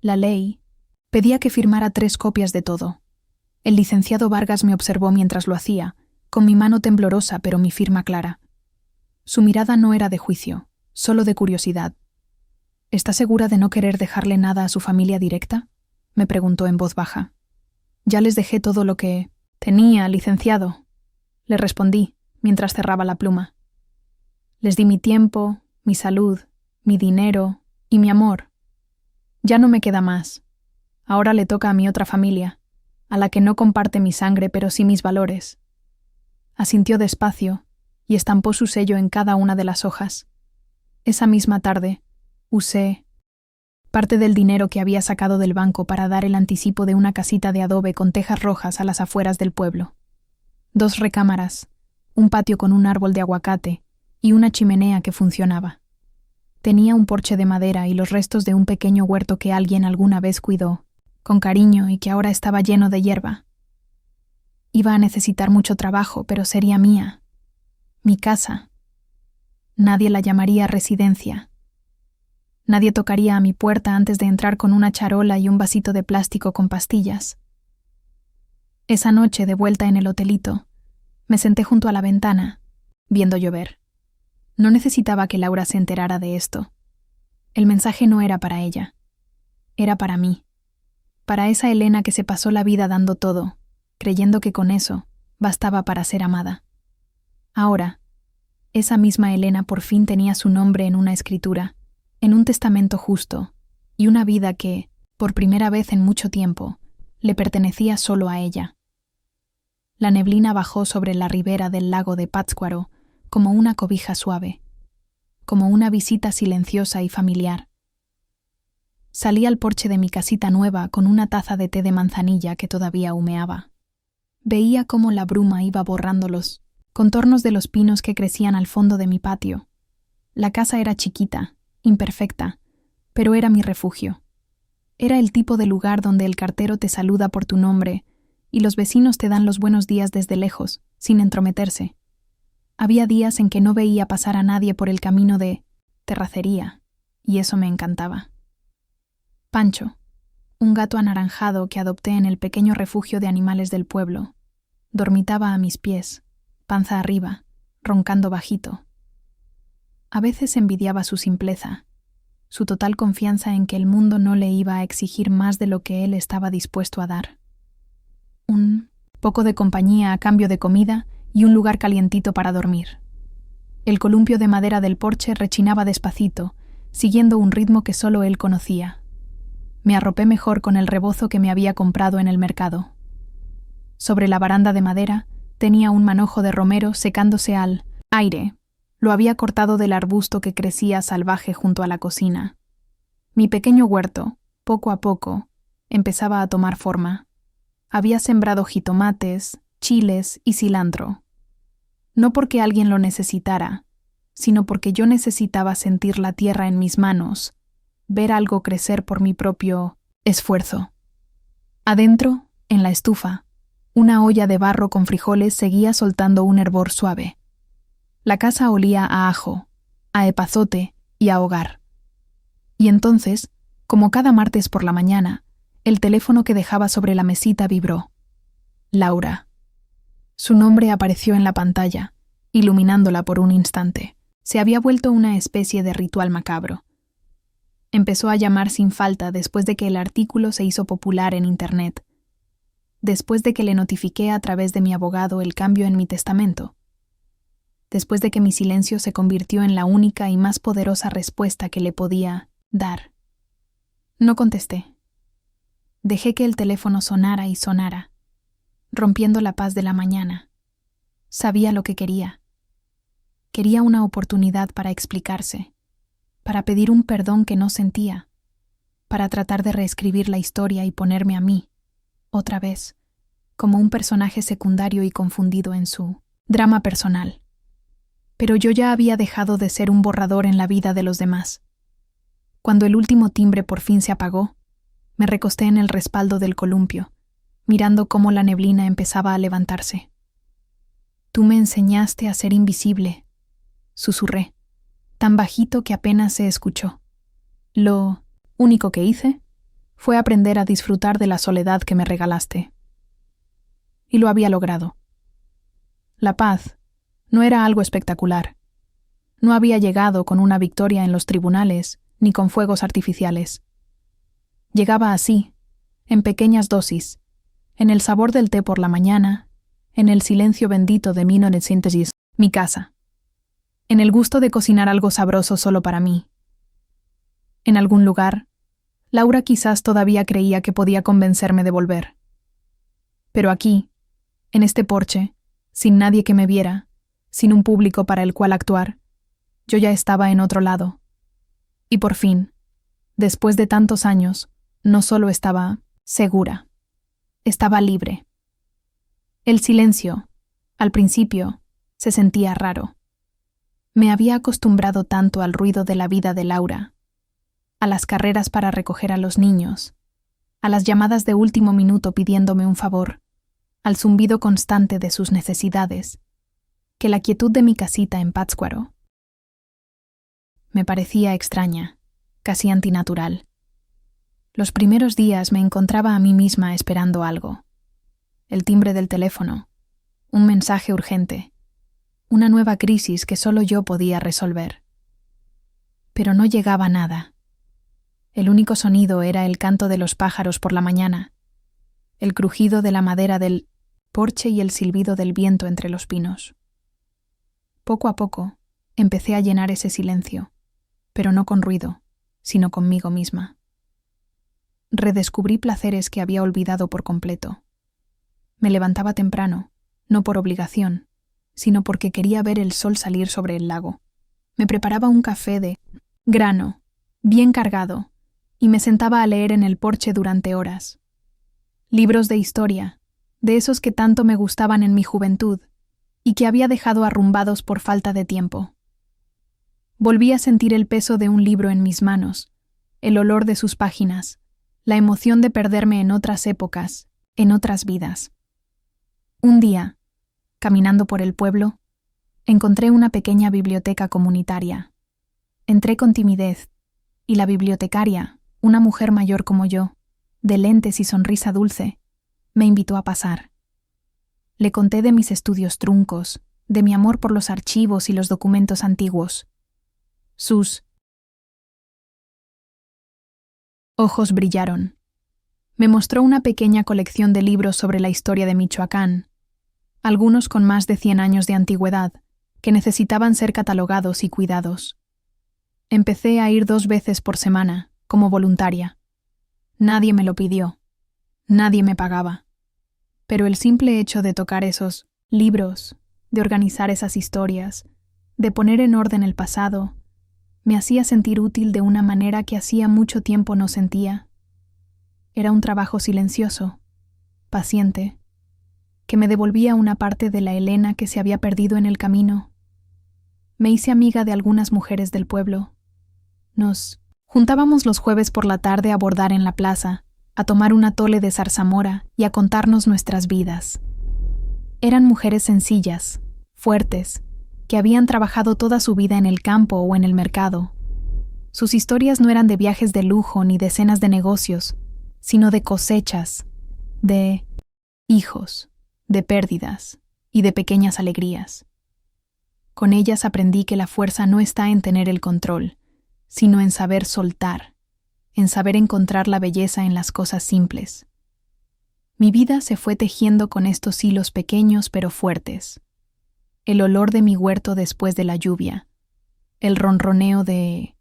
La ley pedía que firmara 3 copias de todo. El licenciado Vargas me observó mientras lo hacía, con mi mano temblorosa pero mi firma clara. Su mirada no era de juicio, solo de curiosidad. ¿Está segura de no querer dejarle nada a su familia directa?, me preguntó en voz baja. Ya les dejé todo lo que tenía, licenciado, le respondí mientras cerraba la pluma. Les di mi tiempo, mi salud, mi dinero y mi amor. Ya no me queda más. Ahora le toca a mi otra familia, a la que no comparte mi sangre pero sí mis valores. Asintió despacio y estampó su sello en cada una de las hojas. Esa misma tarde, usé parte del dinero que había sacado del banco para dar el anticipo de una casita de adobe con tejas rojas a las afueras del pueblo. 2 recámaras, un patio con un árbol de aguacate y una chimenea que funcionaba. Tenía un porche de madera y los restos de un pequeño huerto que alguien alguna vez cuidó, con cariño y que ahora estaba lleno de hierba. Iba a necesitar mucho trabajo, pero sería mía. Mi casa. Nadie la llamaría residencia. Nadie tocaría a mi puerta antes de entrar con una charola y un vasito de plástico con pastillas. Esa noche, de vuelta en el hotelito, me senté junto a la ventana, viendo llover. No necesitaba que Laura se enterara de esto. El mensaje no era para ella. Era para mí. Para esa Elena que se pasó la vida dando todo, creyendo que con eso bastaba para ser amada. Ahora, esa misma Elena por fin tenía su nombre en una escritura, en un testamento justo, y una vida que, por primera vez en mucho tiempo, le pertenecía solo a ella. La neblina bajó sobre la ribera del lago de Pátzcuaro como una cobija suave, como una visita silenciosa y familiar. Salí al porche de mi casita nueva con una taza de té de manzanilla que todavía humeaba. Veía cómo la bruma iba borrando los contornos de los pinos que crecían al fondo de mi patio. La casa era chiquita, imperfecta, pero era mi refugio. Era el tipo de lugar donde el cartero te saluda por tu nombre y los vecinos te dan los buenos días desde lejos, sin entrometerse. Había días en que no veía pasar a nadie por el camino de terracería, y eso me encantaba. Pancho, un gato anaranjado que adopté en el pequeño refugio de animales del pueblo, dormitaba a mis pies, panza arriba, roncando bajito. A veces envidiaba su simpleza, su total confianza en que el mundo no le iba a exigir más de lo que él estaba dispuesto a dar. Un poco de compañía a cambio de comida y un lugar calientito para dormir. El columpio de madera del porche rechinaba despacito, siguiendo un ritmo que solo él conocía. Me arropé mejor con el rebozo que me había comprado en el mercado. Sobre la baranda de madera tenía un manojo de romero secándose al aire. Lo había cortado del arbusto que crecía salvaje junto a la cocina. Mi pequeño huerto, poco a poco, empezaba a tomar forma. Había sembrado jitomates, chiles y cilantro. No porque alguien lo necesitara, sino porque yo necesitaba sentir la tierra en mis manos, ver algo crecer por mi propio esfuerzo. Adentro, en la estufa, una olla de barro con frijoles seguía soltando un hervor suave. La casa olía a ajo, a epazote y a hogar. Y entonces, como cada martes por la mañana, el teléfono que dejaba sobre la mesita vibró. Laura. Su nombre apareció en la pantalla, iluminándola por un instante. Se había vuelto una especie de ritual macabro. Empezó a llamar sin falta después de que el artículo se hizo popular en Internet, después de que le notifiqué a través de mi abogado el cambio en mi testamento, después de que mi silencio se convirtió en la única y más poderosa respuesta que le podía dar. No contesté. Dejé que el teléfono sonara y sonara, rompiendo la paz de la mañana. Sabía lo que quería. Quería una oportunidad para explicarse, para pedir un perdón que no sentía, para tratar de reescribir la historia y ponerme a mí, otra vez, como un personaje secundario y confundido en su drama personal. Pero yo ya había dejado de ser un borrador en la vida de los demás. Cuando el último timbre por fin se apagó, me recosté en el respaldo del columpio, mirando cómo la neblina empezaba a levantarse. Tú me enseñaste a ser invisible, susurré, tan bajito que apenas se escuchó. Lo único que hice fue aprender a disfrutar de la soledad que me regalaste. Y lo había logrado. La paz no era algo espectacular. No había llegado con una victoria en los tribunales ni con fuegos artificiales. Llegaba así, en pequeñas dosis, en el sabor del té por la mañana, en el silencio bendito de síntesis, mi casa, en el gusto de cocinar algo sabroso solo para mí. En algún lugar, Laura quizás todavía creía que podía convencerme de volver. Pero aquí, en este porche, sin nadie que me viera, sin un público para el cual actuar, yo ya estaba en otro lado. Y por fin, después de tantos años, no solo estaba segura, estaba libre. El silencio, al principio, se sentía raro. Me había acostumbrado tanto al ruido de la vida de Laura, a las carreras para recoger a los niños, a las llamadas de último minuto pidiéndome un favor, al zumbido constante de sus necesidades, que la quietud de mi casita en Pátzcuaro me parecía extraña, casi antinatural. Los primeros días me encontraba a mí misma esperando algo. El timbre del teléfono, un mensaje urgente, una nueva crisis que solo yo podía resolver. Pero no llegaba nada. El único sonido era el canto de los pájaros por la mañana, el crujido de la madera del porche y el silbido del viento entre los pinos. Poco a poco, empecé a llenar ese silencio, pero no con ruido, sino conmigo misma. Redescubrí placeres que había olvidado por completo. Me levantaba temprano, no por obligación, sino porque quería ver el sol salir sobre el lago. Me preparaba un café de grano, bien cargado, y me sentaba a leer en el porche durante horas. Libros de historia, de esos que tanto me gustaban en mi juventud y que había dejado arrumbados por falta de tiempo. Volví a sentir el peso de un libro en mis manos, el olor de sus páginas, la emoción de perderme en otras épocas, en otras vidas. Un día, caminando por el pueblo, encontré una pequeña biblioteca comunitaria. Entré con timidez, y la bibliotecaria, una mujer mayor como yo, de lentes y sonrisa dulce, me invitó a pasar. Le conté de mis estudios truncos, de mi amor por los archivos y los documentos antiguos. Sus ojos brillaron. Me mostró una pequeña colección de libros sobre la historia de Michoacán, algunos con más de 100 años de antigüedad, que necesitaban ser catalogados y cuidados. Empecé a ir 2 veces por semana, como voluntaria. Nadie me lo pidió. Nadie me pagaba. Pero el simple hecho de tocar esos libros, de organizar esas historias, de poner en orden el pasado, me hacía sentir útil de una manera que hacía mucho tiempo no sentía. Era un trabajo silencioso, paciente, que me devolvía una parte de la Elena que se había perdido en el camino. Me hice amiga de algunas mujeres del pueblo. Nos juntábamos los jueves por la tarde a bordar en la plaza, a tomar un atole de zarzamora y a contarnos nuestras vidas. Eran mujeres sencillas, fuertes, que habían trabajado toda su vida en el campo o en el mercado. Sus historias no eran de viajes de lujo ni de cenas de negocios, sino de cosechas, de hijos, de pérdidas y de pequeñas alegrías. Con ellas aprendí que la fuerza no está en tener el control, sino en saber soltar, en saber encontrar la belleza en las cosas simples. Mi vida se fue tejiendo con estos hilos pequeños pero fuertes. El olor de mi huerto después de la lluvia, el ronroneo de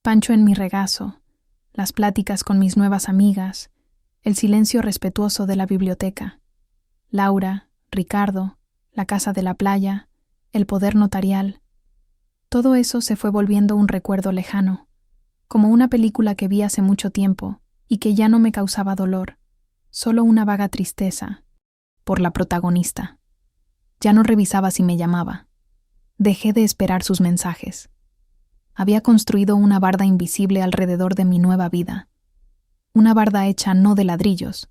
Pancho en mi regazo, las pláticas con mis nuevas amigas, el silencio respetuoso de la biblioteca, Laura, Ricardo, la casa de la playa, el poder notarial. Todo eso se fue volviendo un recuerdo lejano, como una película que vi hace mucho tiempo y que ya no me causaba dolor, solo una vaga tristeza, por la protagonista. Ya no revisaba si me llamaba. Dejé de esperar sus mensajes. Había construido una barda invisible alrededor de mi nueva vida. Una barda hecha no de ladrillos,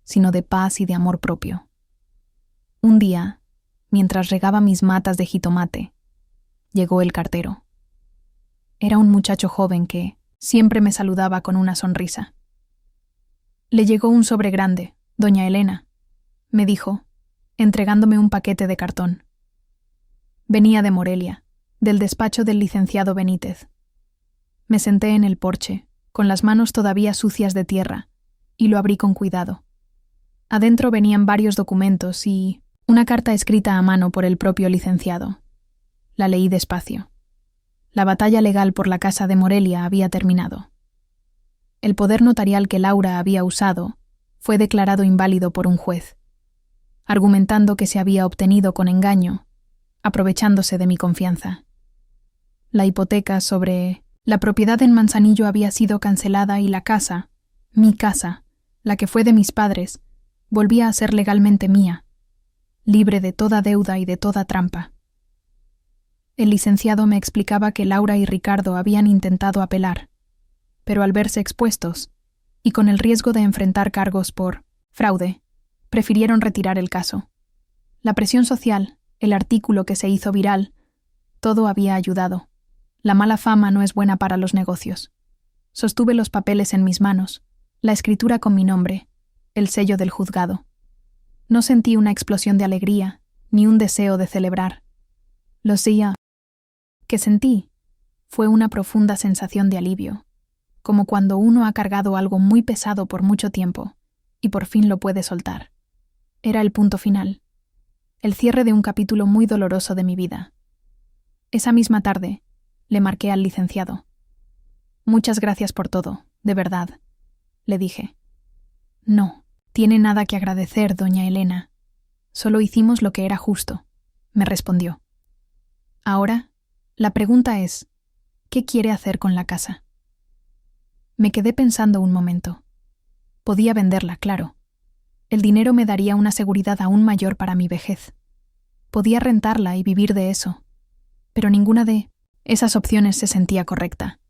sino de paz y de amor propio. Un día, mientras regaba mis matas de jitomate, llegó el cartero. Era un muchacho joven que siempre me saludaba con una sonrisa. Le llegó un sobre grande, doña Elena, me dijo, entregándome un paquete de cartón. Venía de Morelia, del despacho del licenciado Benítez. Me senté en el porche, con las manos todavía sucias de tierra, y lo abrí con cuidado. Adentro venían varios documentos y una carta escrita a mano por el propio licenciado. La leí despacio. La batalla legal por la casa de Morelia había terminado. El poder notarial que Laura había usado fue declarado inválido por un juez, argumentando que se había obtenido con engaño, aprovechándose de mi confianza. La hipoteca sobre la propiedad en Manzanillo había sido cancelada y la casa, mi casa, la que fue de mis padres, volvía a ser legalmente mía, libre de toda deuda y de toda trampa. El licenciado me explicaba que Laura y Ricardo habían intentado apelar, pero al verse expuestos, y con el riesgo de enfrentar cargos por fraude, prefirieron retirar el caso. La presión social, el artículo que se hizo viral, todo había ayudado. La mala fama no es buena para los negocios. Sostuve los papeles en mis manos, la escritura con mi nombre, el sello del juzgado. No sentí una explosión de alegría, ni un deseo de celebrar. Lo que sentí fue una profunda sensación de alivio, como cuando uno ha cargado algo muy pesado por mucho tiempo y por fin lo puede soltar. Era el punto final, el cierre de un capítulo muy doloroso de mi vida. Esa misma tarde, le marqué al licenciado. Muchas gracias por todo, de verdad, le dije. No, tiene nada que agradecer, doña Elena. Solo hicimos lo que era justo, me respondió. Ahora, la pregunta es, ¿qué quiere hacer con la casa? Me quedé pensando un momento. Podía venderla, claro. El dinero me daría una seguridad aún mayor para mi vejez. Podía rentarla y vivir de eso. Pero ninguna de esas opciones se sentía correcta.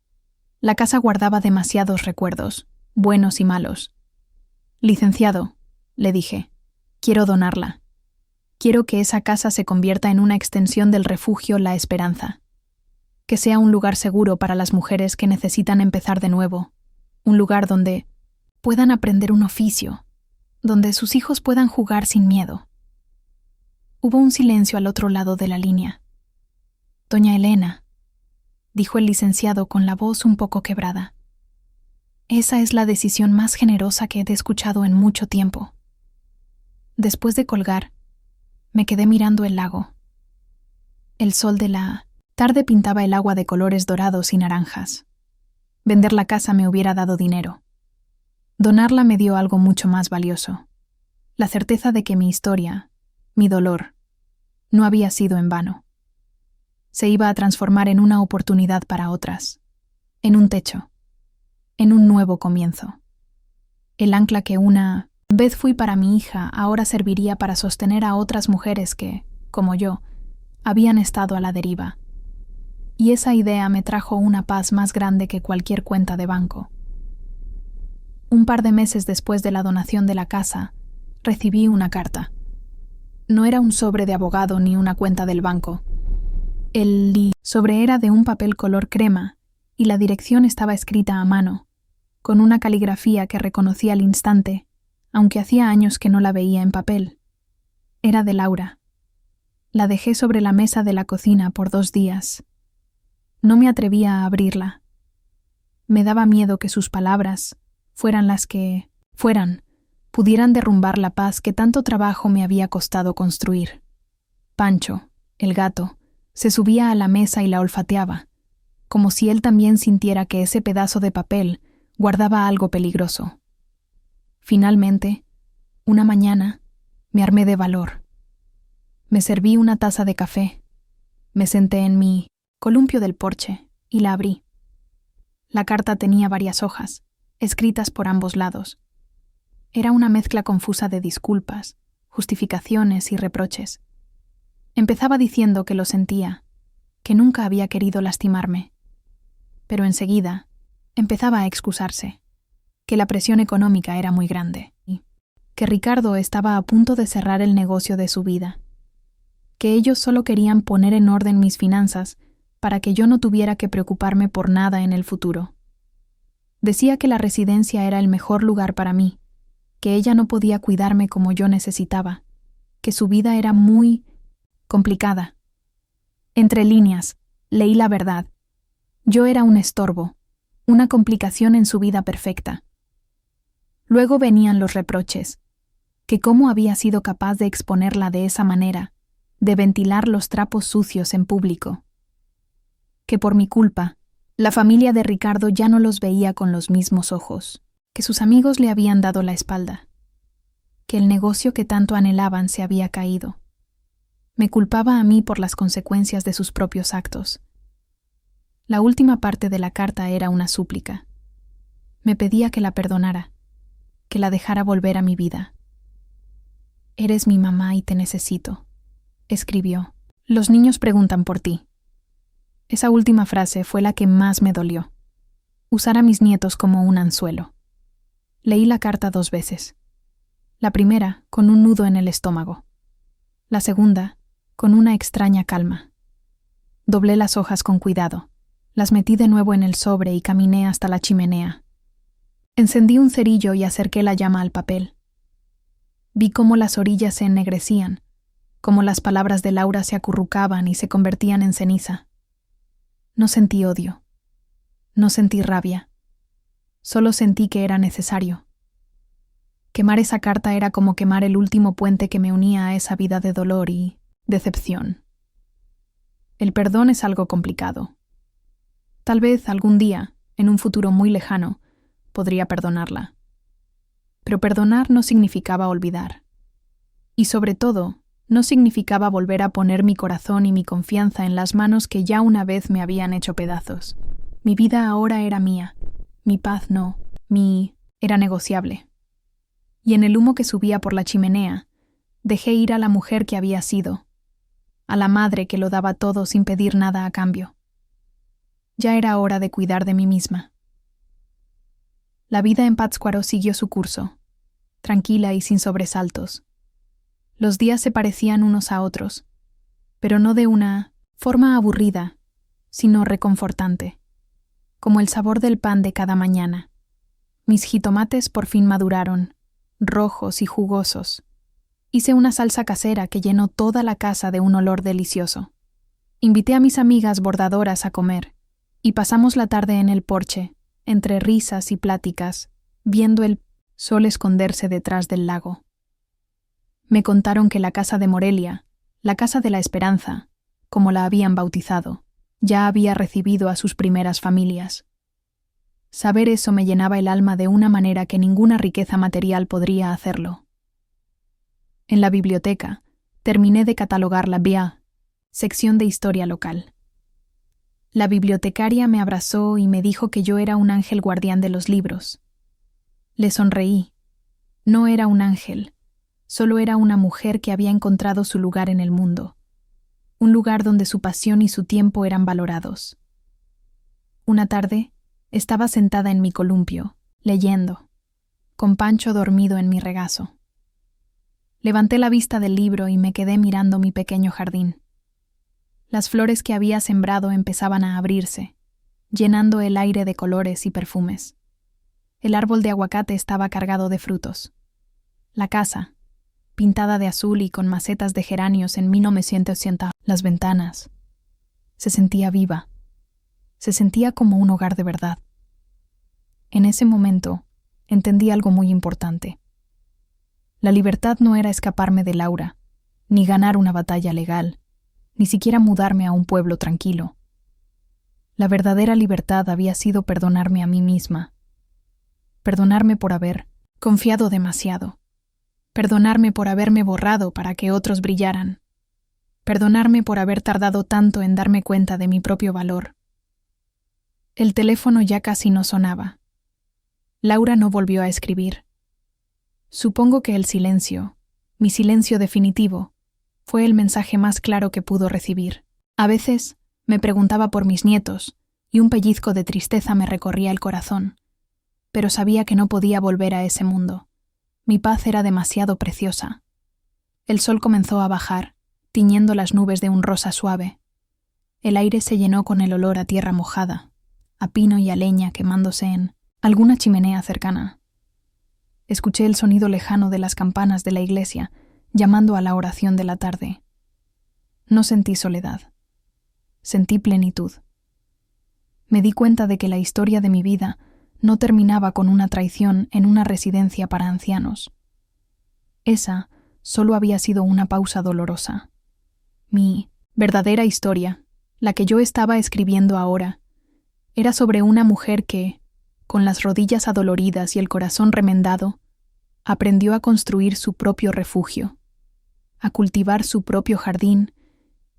La casa guardaba demasiados recuerdos, buenos y malos. Licenciado, le dije, quiero donarla. Quiero que esa casa se convierta en una extensión del refugio La Esperanza. Que sea un lugar seguro para las mujeres que necesitan empezar de nuevo. Un lugar donde puedan aprender un oficio, donde sus hijos puedan jugar sin miedo. Hubo un silencio al otro lado de la línea. Doña Elena, dijo el licenciado con la voz un poco quebrada. Esa es la decisión más generosa que he escuchado en mucho tiempo. Después de colgar, me quedé mirando el lago. El sol de la tarde pintaba el agua de colores dorados y naranjas. Vender la casa me hubiera dado dinero. Donarla me dio algo mucho más valioso. La certeza de que mi historia, mi dolor, no había sido en vano. Se iba a transformar en una oportunidad para otras, en un techo, en un nuevo comienzo. El ancla que una vez fui para mi hija ahora serviría para sostener a otras mujeres que, como yo, habían estado a la deriva. Y esa idea me trajo una paz más grande que cualquier cuenta de banco. Un par de meses después de la donación de la casa, recibí una carta. No era un sobre de abogado ni una cuenta del banco. El sobre era de un papel color crema y la dirección estaba escrita a mano, con una caligrafía que reconocí al instante, aunque hacía años que no la veía en papel. Era de Laura. La dejé sobre la mesa de la cocina por 2 días. No me atrevía a abrirla. Me daba miedo que sus palabras, fueran las que fueran, pudieran derrumbar la paz que tanto trabajo me había costado construir. Pancho, el gato, se subía a la mesa y la olfateaba, como si él también sintiera que ese pedazo de papel guardaba algo peligroso. Finalmente, una mañana, me armé de valor. Me serví una taza de café, me senté en mi columpio del porche y la abrí. La carta tenía varias hojas, escritas por ambos lados. Era una mezcla confusa de disculpas, justificaciones y reproches. Empezaba diciendo que lo sentía, que nunca había querido lastimarme. Pero enseguida empezaba a excusarse, que la presión económica era muy grande, y que Ricardo estaba a punto de cerrar el negocio de su vida, que ellos solo querían poner en orden mis finanzas para que yo no tuviera que preocuparme por nada en el futuro. Decía que la residencia era el mejor lugar para mí, que ella no podía cuidarme como yo necesitaba, que su vida era muy complicada. Entre líneas, leí la verdad. Yo era un estorbo, una complicación en su vida perfecta. Luego venían los reproches, que cómo había sido capaz de exponerla de esa manera, de ventilar los trapos sucios en público. Que por mi culpa, la familia de Ricardo ya no los veía con los mismos ojos, que sus amigos le habían dado la espalda, que el negocio que tanto anhelaban se había caído. Me culpaba a mí por las consecuencias de sus propios actos. La última parte de la carta era una súplica. Me pedía que la perdonara, que la dejara volver a mi vida. «Eres mi mamá y te necesito», escribió. «Los niños preguntan por ti». Esa última frase fue la que más me dolió. Usar a mis nietos como un anzuelo. Leí la carta 2 veces. La primera, con un nudo en el estómago. La segunda, con una extraña calma. Doblé las hojas con cuidado, las metí de nuevo en el sobre y caminé hasta la chimenea. Encendí un cerillo y acerqué la llama al papel. Vi cómo las orillas se ennegrecían, cómo las palabras de Laura se acurrucaban y se convertían en ceniza. No sentí odio, no sentí rabia, solo sentí que era necesario. Quemar esa carta era como quemar el último puente que me unía a esa vida de dolor y decepción. El perdón es algo complicado. Tal vez algún día, en un futuro muy lejano, podría perdonarla. Pero perdonar no significaba olvidar. Y sobre todo, no significaba volver a poner mi corazón y mi confianza en las manos que ya una vez me habían hecho pedazos. Mi vida ahora era mía. Mi paz no. Era negociable. Y en el humo que subía por la chimenea, dejé ir a la mujer que había sido, a la madre que lo daba todo sin pedir nada a cambio. Ya era hora de cuidar de mí misma. La vida en Pátzcuaro siguió su curso, tranquila y sin sobresaltos. Los días se parecían unos a otros, pero no de una forma aburrida, sino reconfortante, como el sabor del pan de cada mañana. Mis jitomates por fin maduraron, rojos y jugosos. Hice una salsa casera que llenó toda la casa de un olor delicioso. Invité a mis amigas bordadoras a comer, y pasamos la tarde en el porche, entre risas y pláticas, viendo el sol esconderse detrás del lago. Me contaron que la casa de Morelia, la casa de la esperanza, como la habían bautizado, ya había recibido a sus primeras familias. Saber eso me llenaba el alma de una manera que ninguna riqueza material podría hacerlo. En la biblioteca, terminé de catalogar la BIA, sección de historia local. La bibliotecaria me abrazó y me dijo que yo era un ángel guardián de los libros. Le sonreí. No era un ángel, solo era una mujer que había encontrado su lugar en el mundo, un lugar donde su pasión y su tiempo eran valorados. Una tarde, estaba sentada en mi columpio, leyendo, con Pancho dormido en mi regazo. Levanté la vista del libro y me quedé mirando mi pequeño jardín. Las flores que había sembrado empezaban a abrirse, llenando el aire de colores y perfumes. El árbol de aguacate estaba cargado de frutos. La casa, pintada de azul y con macetas de geranios en 1980, las ventanas. Se sentía viva. Se sentía como un hogar de verdad. En ese momento, entendí algo muy importante. La libertad no era escaparme de Laura, ni ganar una batalla legal, ni siquiera mudarme a un pueblo tranquilo. La verdadera libertad había sido perdonarme a mí misma. Perdonarme por haber confiado demasiado. Perdonarme por haberme borrado para que otros brillaran. Perdonarme por haber tardado tanto en darme cuenta de mi propio valor. El teléfono ya casi no sonaba. Laura no volvió a escribir. Supongo que el silencio, mi silencio definitivo, fue el mensaje más claro que pudo recibir. A veces me preguntaba por mis nietos y un pellizco de tristeza me recorría el corazón, pero sabía que no podía volver a ese mundo. Mi paz era demasiado preciosa. El sol comenzó a bajar, tiñendo las nubes de un rosa suave. El aire se llenó con el olor a tierra mojada, a pino y a leña quemándose en alguna chimenea cercana. Escuché el sonido lejano de las campanas de la iglesia, llamando a la oración de la tarde. No sentí soledad. Sentí plenitud. Me di cuenta de que la historia de mi vida no terminaba con una traición en una residencia para ancianos. Esa solo había sido una pausa dolorosa. Mi verdadera historia, la que yo estaba escribiendo ahora, era sobre una mujer que, con las rodillas adoloridas y el corazón remendado, aprendió a construir su propio refugio, a cultivar su propio jardín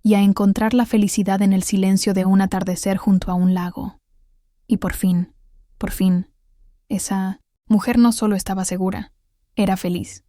y a encontrar la felicidad en el silencio de un atardecer junto a un lago. Y por fin, esa mujer no solo estaba segura, era feliz.